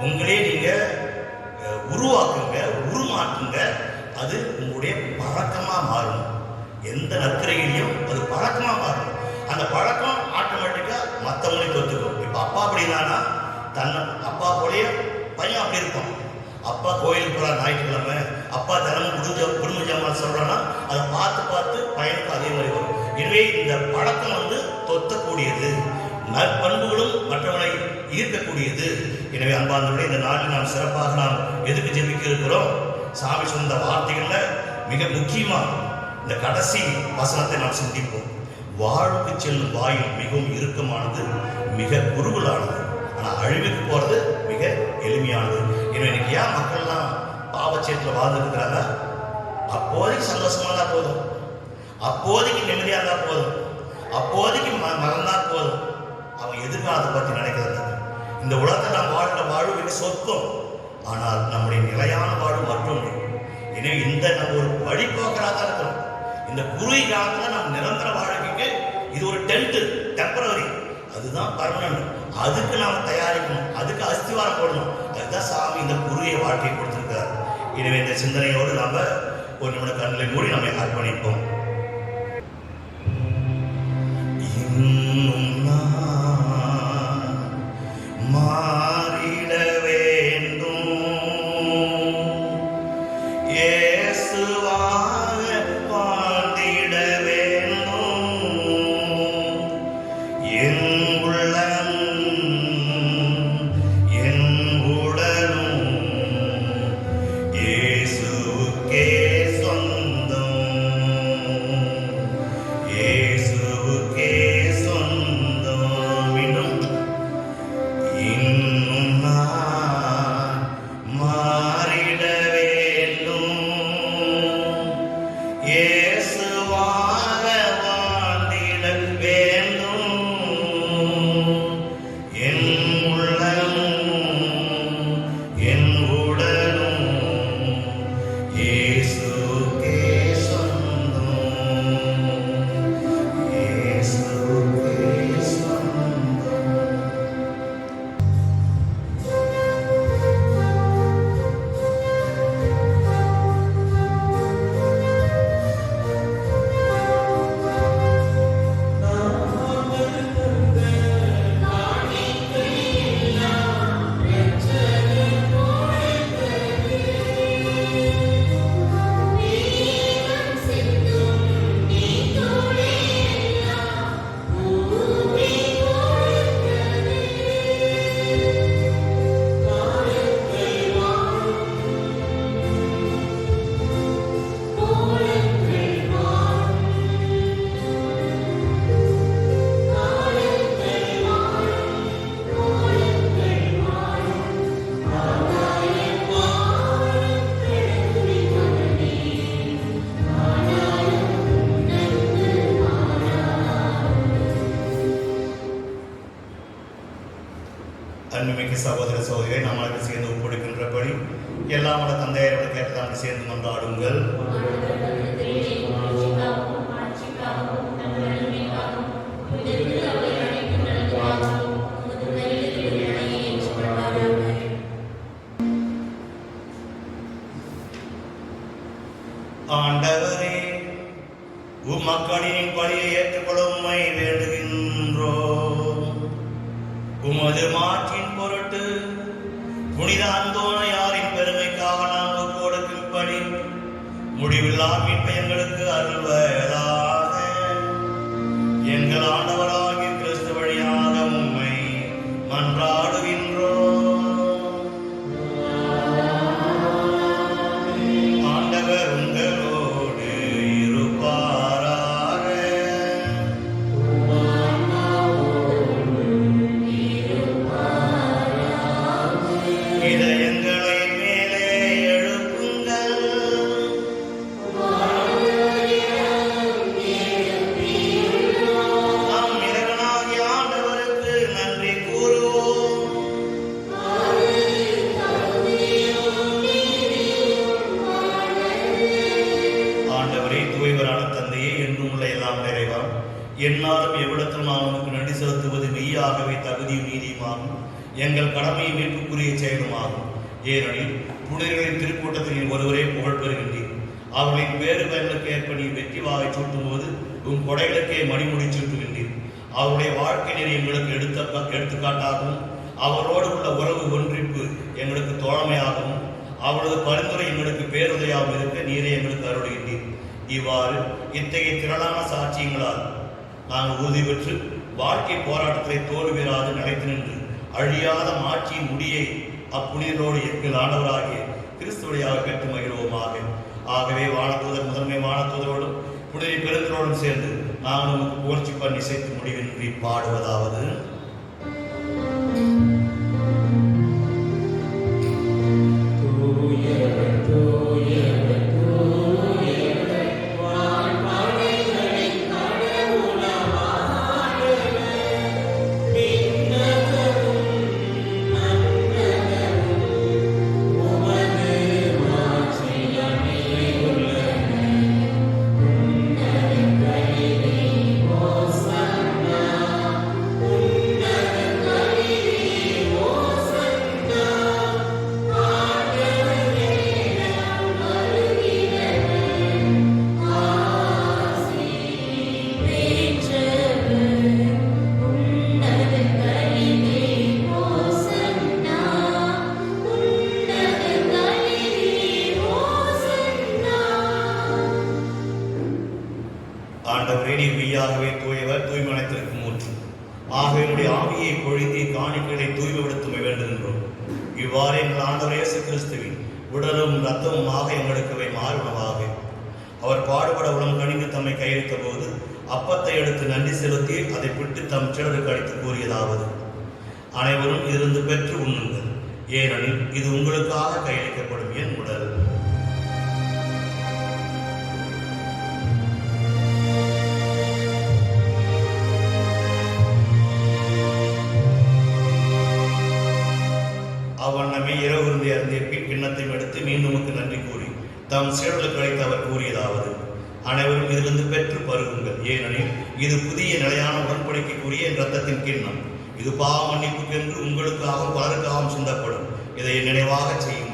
உங்களையே நீங்க உருவாக்குங்க, உருமாற்றுங்க. அது உங்களுடைய பழக்கமா மாறும். எந்த நற்கரையிலையும் அது பழக்கமா மாறும். அந்த பழக்கம் ஆட்டோமேட்டிக்கா மற்றவங்களையும் தொத்துக்கும். இப்ப அப்பா அப்படின்னா அப்பா போலயே பையன் அப்படி இருப்பான். அப்பா கோயிலுக்கு போற ஞாயிற்றுக்கிழமை, அப்பா தினமும் குடும்ப ஜாமான் சொல்றான்னா அதை பார்த்து பையனுக்கு அதே மாதிரி வரும். எனவே இந்த பழக்கம் தொத்தக்கூடியது, நற்பண்புகளும் மற்றவனை ஈர்க்கக்கூடியது. எனவே அன்பார்ந்தவர்களே, இந்த நாளில் நாம் சிறப்பாக நாம் எதுக்கு ஜெபிக்க இருக்கிறோம்? சாமி சொன்ன வார்த்தைகள்ல மிக முக்கியமா இந்த கடைசி வசனத்தை நாம் சிந்திப்போம். வாழ்வுக்கு செல்லும் வாயில் மிகவும் இறுக்கமானது, மிக குறுகலானது, ஆனால் அழிவுக்கு போறது மிக எளிமையானது. எனவே இன்னைக்கு ஏன் மக்கள்லாம் பாவச்சேட்டில் வாழ்ந்துருக்கிறாங்க? அப்போதைக்கு சந்தோஷமா இருந்தால் போதும், அப்போதைக்கு நிம்மதியாக இருந்தால் போதும், அப்போதைக்கு மறந்தால் போதும், அவன் எதிர்காலத்தை பற்றி நினைக்கிறது. இந்த உலகத்தை நாம் வாழ்கிற வாழ்வு மிக சொற்பம், ஆனால் நம்முடைய நிலையான வாழ்வு மற்றொன்று. எனவே இந்த நம்ம ஒரு வழிபோக்கராக தான் இருக்கிறோம். இந்த குறுகிய காலத்தில் நம்ம நிரந்தர வாழ்க்கைக்கு இது ஒரு டெம்பரவரி, அதுதான் பர்மனன்ட். அதுக்கு நாம் தயாரிக்கணும், அதுக்கு அஸ்திவாரம் போடணும். அதுதான் சாமி இந்த குறுகிய வாழ்க்கையை கொடுத்திருக்கிறார். எனவே இந்த சிந்தனையோடு நாம ஒரு நிமிட கண்களை மூடி நம்மை அர்ப்பணிப்போம். இன்னும் நான் மாறிட வேண்டும், இயேசுவாக வாழ்ந்திட வேண்டும், என் உள்ளம் என் உடலும் இயேசுவுக்கே சொந்தம், இயேசுவுக்கே சொந்தம். இன்னும் நான் மாறிட வேண்டும், இயேசுவாக வாழ்ந்திட வேண்டும், என் உள்ளமும் என் உடலும் இயேசுவுக்கே சொந்தம், இயேசுவுக்கே சொந்தம். அன்பிற்கு சகோதர சகோதரியை நம்மளுக்கு சேர்ந்து ஒப்புடுக்கின்றபடி எல்லாம் வல்ல தந்தையரோட கேட்டு சேர்ந்து கொண்டாடுங்கள். ஆண்டவரே, மக்களின் பணியை ஏற்றுக்கொள்ள உம்மை வேண்டுகின்றோம். உமது மாற்றின் பொருட்டு புனித அந்தோணியாரின் பெருமைக்காக நாங்கள் கொடுக்கும்படி முடிவில்லா மீட்பை எங்களுக்கு அருள்வதாக. எங்கள் ஆண்டவராகிய கிறிஸ்து வழியாக உம்மை மன்றாடுகின்றோம். ஆண்டவர் உங்களோடு இருப்பாராக. இதயங்களை மேலே எழுப்புங்கள். நம் இறைவனாகிய ஆண்டவருக்கு நன்றி கூறுவோம். ஆண்டவரே, தூய்வரான தந்தையே, என்றும் உள்ள எல்லாம் நிறைவா, என்னாலும் எவ்விடத்தில் நான் உனக்கு நன்றி செலுத்துவது மெய்யாகவே தகுதியும் நீதியுமாகும், எங்கள் கடமையை மீட்புக்குரிய செயலுமாகும். ஏனெனில் புனிதர்களின் திருக்கூட்டத்தில் ஒருவரே புகழ் பெறுகின்றீர். அவர்களின் வேறு பயன்களுக்கு ஏற்ப நீ வெற்றி வாகை சூட்டும் போது உன் கொடைகளுக்கே மணிமுடி சூட்டுகின்றீர். அவருடைய வாழ்க்கை நெறி எங்களுக்கு எடுத்துக்காட்டாகவும் அவரோடு உள்ள உறவு ஒன்றிப்பு எங்களுக்கு தோழமையாகவும் அவரது பரிந்துரை எங்களுக்கு பேருதவியாகவும் இருக்க நீரே எங்களுக்கு அருளுகின்றீர். இவ்வாறு இத்தகைய திரளான சாட்சியங்களால் நாங்கள் உறுதி பெற்று வாழ்க்கை போராட்டத்தை தோல்வியராது நிலைத்து நின்று அழியாத மாட்சியின் முடியை அப்புனிதரோடு எங்கள் ஆண்டவராகிய கிறிஸ்துவடியாக பெற்று மகிழ்வோமாக. ஆகவே வானதூதர் முதன்மை வானதூதரோடும் புனித பெருந்தரோடும் சேர்ந்து நாங்கள் நமக்கு புகழ்ச்சி பண்ணி சேர்த்து முடிவின்றி பாடுவதாவது. ஆண்டவரே, நீர் மெய்யாகவே தூயவர், தூய்மனத்திற்கு மூன்று. ஆகவே என்னுடைய ஆவியை பொழிந்தி காணிக்கைகளை தூய்மைப்படுத்த வேண்டுகின்றோம். இவ்வாறு எங்கள் ஆண்டவர் இயேசு கிறிஸ்துவின் உடலும் இரத்தமுமாக எங்களுக்கு மாறுணவாக. அவர் பாடுபட உடல் கணிந்து தம்மை கையளித்த போது அப்பத்தை எடுத்து நன்றி செலுத்தி அதை பிட்டு தம் சீடருக்கு அளித்து கூறியதாவது: அனைவரும் இதிலிருந்து பெற்று உண்ணுங்கள், ஏனெனில் இது உங்களுக்காக கையளிக்கப்படும் என் உடல். அவ்வண்ணமே இரவு இருந்து அருந்திய கிண்ணத்தையும் எடுத்து மீண்டும் நன்றி கூறி தம் சீடர்களுக்கு அழைத்து அவர் கூறியதாவது: அனைவரும் இதிலிருந்து பெற்று பருகுங்கள், ஏனெனில் இது புதிய நிலையான உடன்படிக்கைக்குரிய என் இரத்தத்தின் கிண்ணம். இது பாவ மன்னிப்புக்கு என்று உங்களுக்காகவும் பலருக்காகவும் சிந்தப்படும். இதை நினைவாக செய்யுங்கள்.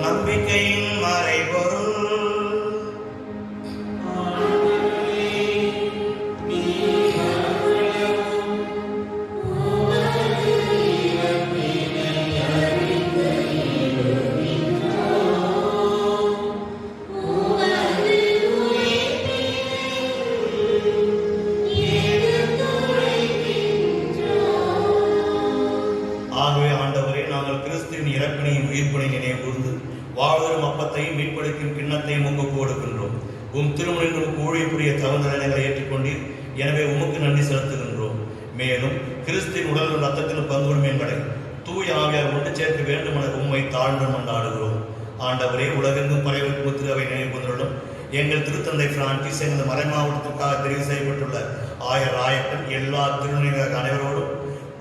நம்பிக்கையின் மறைபொருள். ஆகவே ஆண்டவரே, நாங்கள் கிறிஸ்துவின் இறப்பினையும் உயிர்ப்பினை நினைவு கூர்ந்து வாழ்வரும் அப்பத்தையும் மீட்பளிக்கும் கிண்ணத்தையும் உமக்கு கொடுக்கின்றோம். உம் திருமணம் உமக்கு ஊழிய புரிய தவந்தலைகளை ஏற்றுக்கொண்டீர். எனவே உமக்கு நன்றி செலுத்துகின்றோம். மேலும் கிறிஸ்துவின் உடலும் ரத்தத்திலும் பங்குடும் என்பதை தூய ஆவியார் ஒன்று சேர்க்க வேண்டும் என உம்மை தாழ்ந்து கொண்டாடுகிறோம். ஆண்டவரே, உலகெங்கும் பரவியிருக்கும் திரு அவை நினைவு கொண்டுள்ளோம். எங்கள் திருத்தந்தை பிரான்சிஸ் எங்கள் மறை மாவட்டத்திற்காக தெரிவு செய்யப்பட்டுள்ள ஆயர் ராயப்பன் எல்லா திருநிலைகள் அனைவரோடும்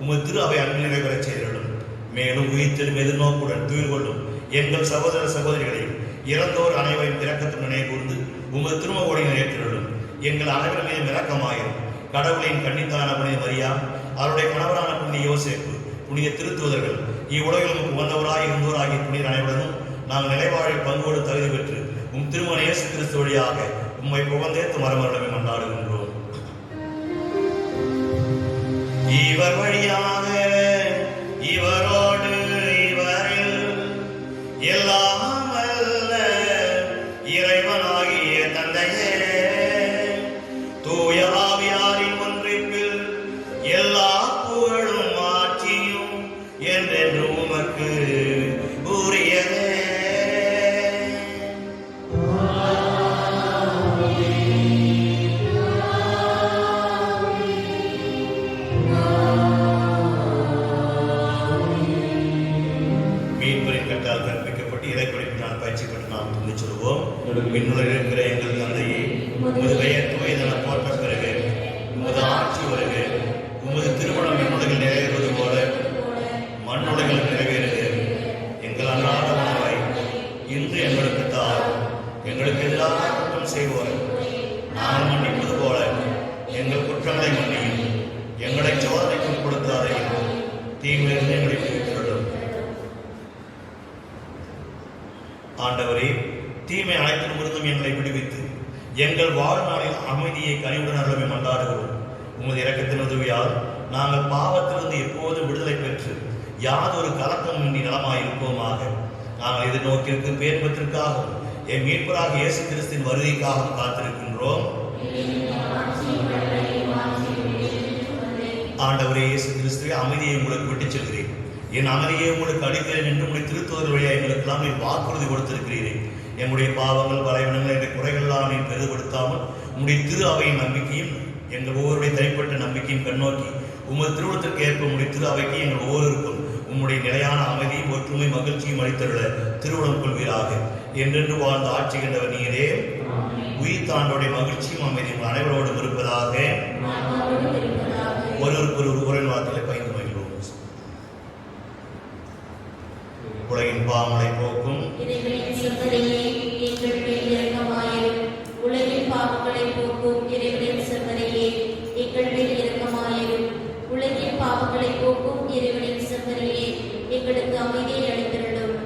உமது திரு அவை அன்பு நிறைவேறச் செய்துள்ளோம். மேலும் உயிர்த்தெழும் எதிர்நோக்குடன் துயில் கொள்ளும் எங்கள் சகோதர சகோதரிகளையும் இறந்தோர் அனைவரையும் இரக்கத்துடன் நினைவு கூர்ந்து உமது திருமகோடி நிறைவேற்றியுள்ளோம். எங்கள் அனைவரும் மீது இரக்கமாயிரும். கடவுளின் கன்னித்தான புனித மரியா, அவருடைய கணவரான புனித யோசேப்பு, புனித திருத்தூதர்கள், இவ்வுலகில் நமக்கு உகந்தவராய் இருந்தோர் ஆகிய புனித அனைவருடன் நாங்கள் நிலைவாழில் பங்கோடு தகுதி பெற்று உம் திருமண இயேசு கிறிஸ்து வழியாக உம்மை புகழ்ந்தேத்து மரமரளவை கொண்டாடுகின்றோம். இவர் வழியாக இவரோடு இவரில் எல்லாம் அல்ல இறைவனாகிய தந்தையே, தூய ஆவியாரின் ஒன்றிப்பில் எல்லா புகழும் ஆட்சியும் என்றென்று உமக்கு உரியதே. விண்ணுலகில் இருக்கிற எங்கள் தந்தையே, உமது பெயர் தூயதென போற்ற பிறகு உமது ஆட்சி வருக. உமது திருமணம் விண்ணுலகில் நிறைவேறுவது போல மண்ணுலகில் நிறைவேறுக. எங்கள் அன்றாட உணவை இன்று எங்களுக்கு தாரும். எங்களுக்கு எதிராக குற்றம் செய்வோரை நாங்கள் மன்னிப்பது போல எங்கள் குற்றங்களை மன்னியும். எங்களை சோதனைக்கு உட்படுத்தாதையும் தீமையிலிருந்து எங்களை விடுவித்துள்ளோம். ஆண்டவரே, தீமை அனைத்திலிருந்தும் எங்களை விடுவித்து எங்கள் வாழ்நாளில் அமைதியை கனிவுடன் அருளவை கொண்டாடுகிறோம். உமது இரக்கத்தின் உதவியால் நாங்கள் பாவத்திலிருந்து எப்போதும் விடுதலை பெற்று யாதொரு கலக்கமின்றி நலமாயிருப்போமாக. நாங்கள் எதிர்நோக்கிற்கு பேர்பத்திற்காகவும் என் மீட்பராக இயேசு கிறிஸ்துவின் வருகைக்காகவும் காத்திருக்கின்றோம். ஆண்டவரே இயேசு கிறிஸ்துவை, அமைதியை உங்களுக்கு விட்டுச் செல்கிறேன், என் அமைதியை உங்களுக்கு அளிக்கிறேன் என்று உடைய திருத்தூதர் வழியாக எங்களுக்கெல்லாம் நீ வாக்குறுதி கொடுத்திருக்கிறீர்கள். எங்களுடைய பாவங்கள் பலவீனங்கள் என்ற குறைகள்லாம் நீ பெரிதுபடுத்தாமல் உங்களுடைய திரு அவையின் நம்பிக்கையும் எங்கள் ஒவ்வொருடைய தனிப்பட்ட நம்பிக்கையும் கண்ணோக்கி உமது திருவுளத்திற்கு ஏற்ப உங்களுடைய திரு அவைக்கு எங்கள் ஒவ்வொருவருக்கும் உம்முடைய நிலையான அமைதியும் ஒற்றுமை மகிழ்ச்சியும் அளித்தருள திருவுளம் கொள்வீராக. என்றென்று வாழ்ந்து ஆட்சிகின்றவர் நீரே. உயிர் தாண்டோடைய மகிழ்ச்சியும் அமைதியும் அனைவரோடும் இருப்பதாக. ஒருவருக்கு ஒரு உரையின் வார்த்தைகளை பகிர்ந்து மகிழ்வோம். உலகின் பாவங்களை போக்கும் உலகின் பாவங்களை போக்கும் இறைவனின் செம்மறியே எங்கள் மேல் இரக்கமாயிரும். உலகின் பாவங்களை போக்கும் இறைவனின் செம்மறியே எங்களுக்கு அமைதியை அளித்திருளும்.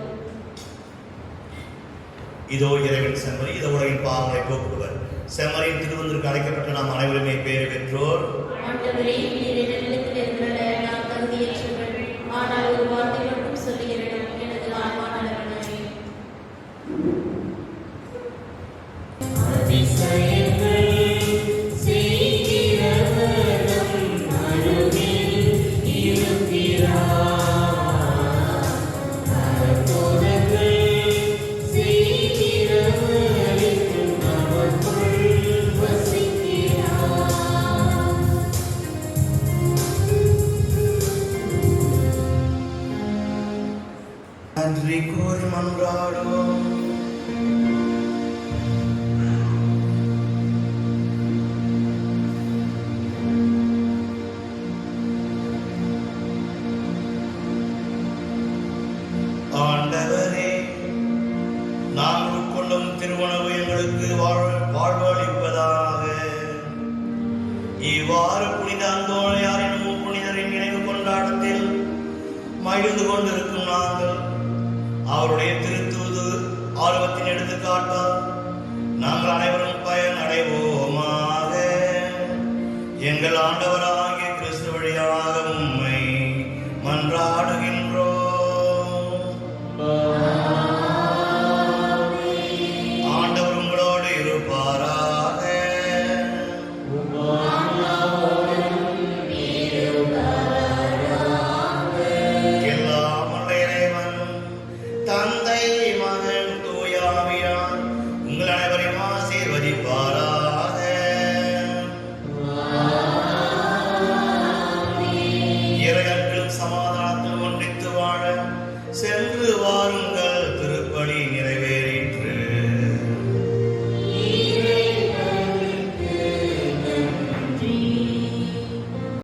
இதோ இறைவன் செம்மறி, இதோ உலகின் பாவங்களை போக்குவர். செம்மறியின் திருவந்திற்கு அழைக்கப்பட்ட நாம் அனைவருமே பேறு பெற்றோர். ஆண்டவரே, நீர் என்னிடத்தில் இருந்தட நான் தகுதியற்றவள். ஆனால் ஒரு வார்த்தை மட்டும் சொல்லுகிறேன், எனது ஆன்மா நலமடையும். நன்றி கூறி மன்றாடுவோம். ஆண்டவரே, நாங்கள் உட்கொள்ளும் திருவுணவு எங்களுக்கு வாழ்வளிப்பதாக. இவ்வாறு புனித அந்தோணியாரின் புனிதரின் நினைவு கொண்டாட்டத்தில் மகிழ்ந்து கொண்டிருக்கும் நாங்கள் அவருடைய திருத்தூது ஆர்வத்தின் எடுத்துக்காட்டால் நாங்கள் அனைவரும் பயன் அடைவோமாக. எங்கள் ஆண்டவராகிய கிறிஸ்து வழியாக உம்மை மன்றாடுகின்றோம். ஆண்டவர் உங்களோடு இருப்பாராக. எல்லாம் உள்ள இறைவன் தந்தை மகன் தூய ஆவியார் உங்கள் அனைவரையும் ஆசீர்வதிப்பாராக. இறையன்பிலும் சமாதானத்தில் ஒன்றித்து வாழ சென்று வாருங்கள்.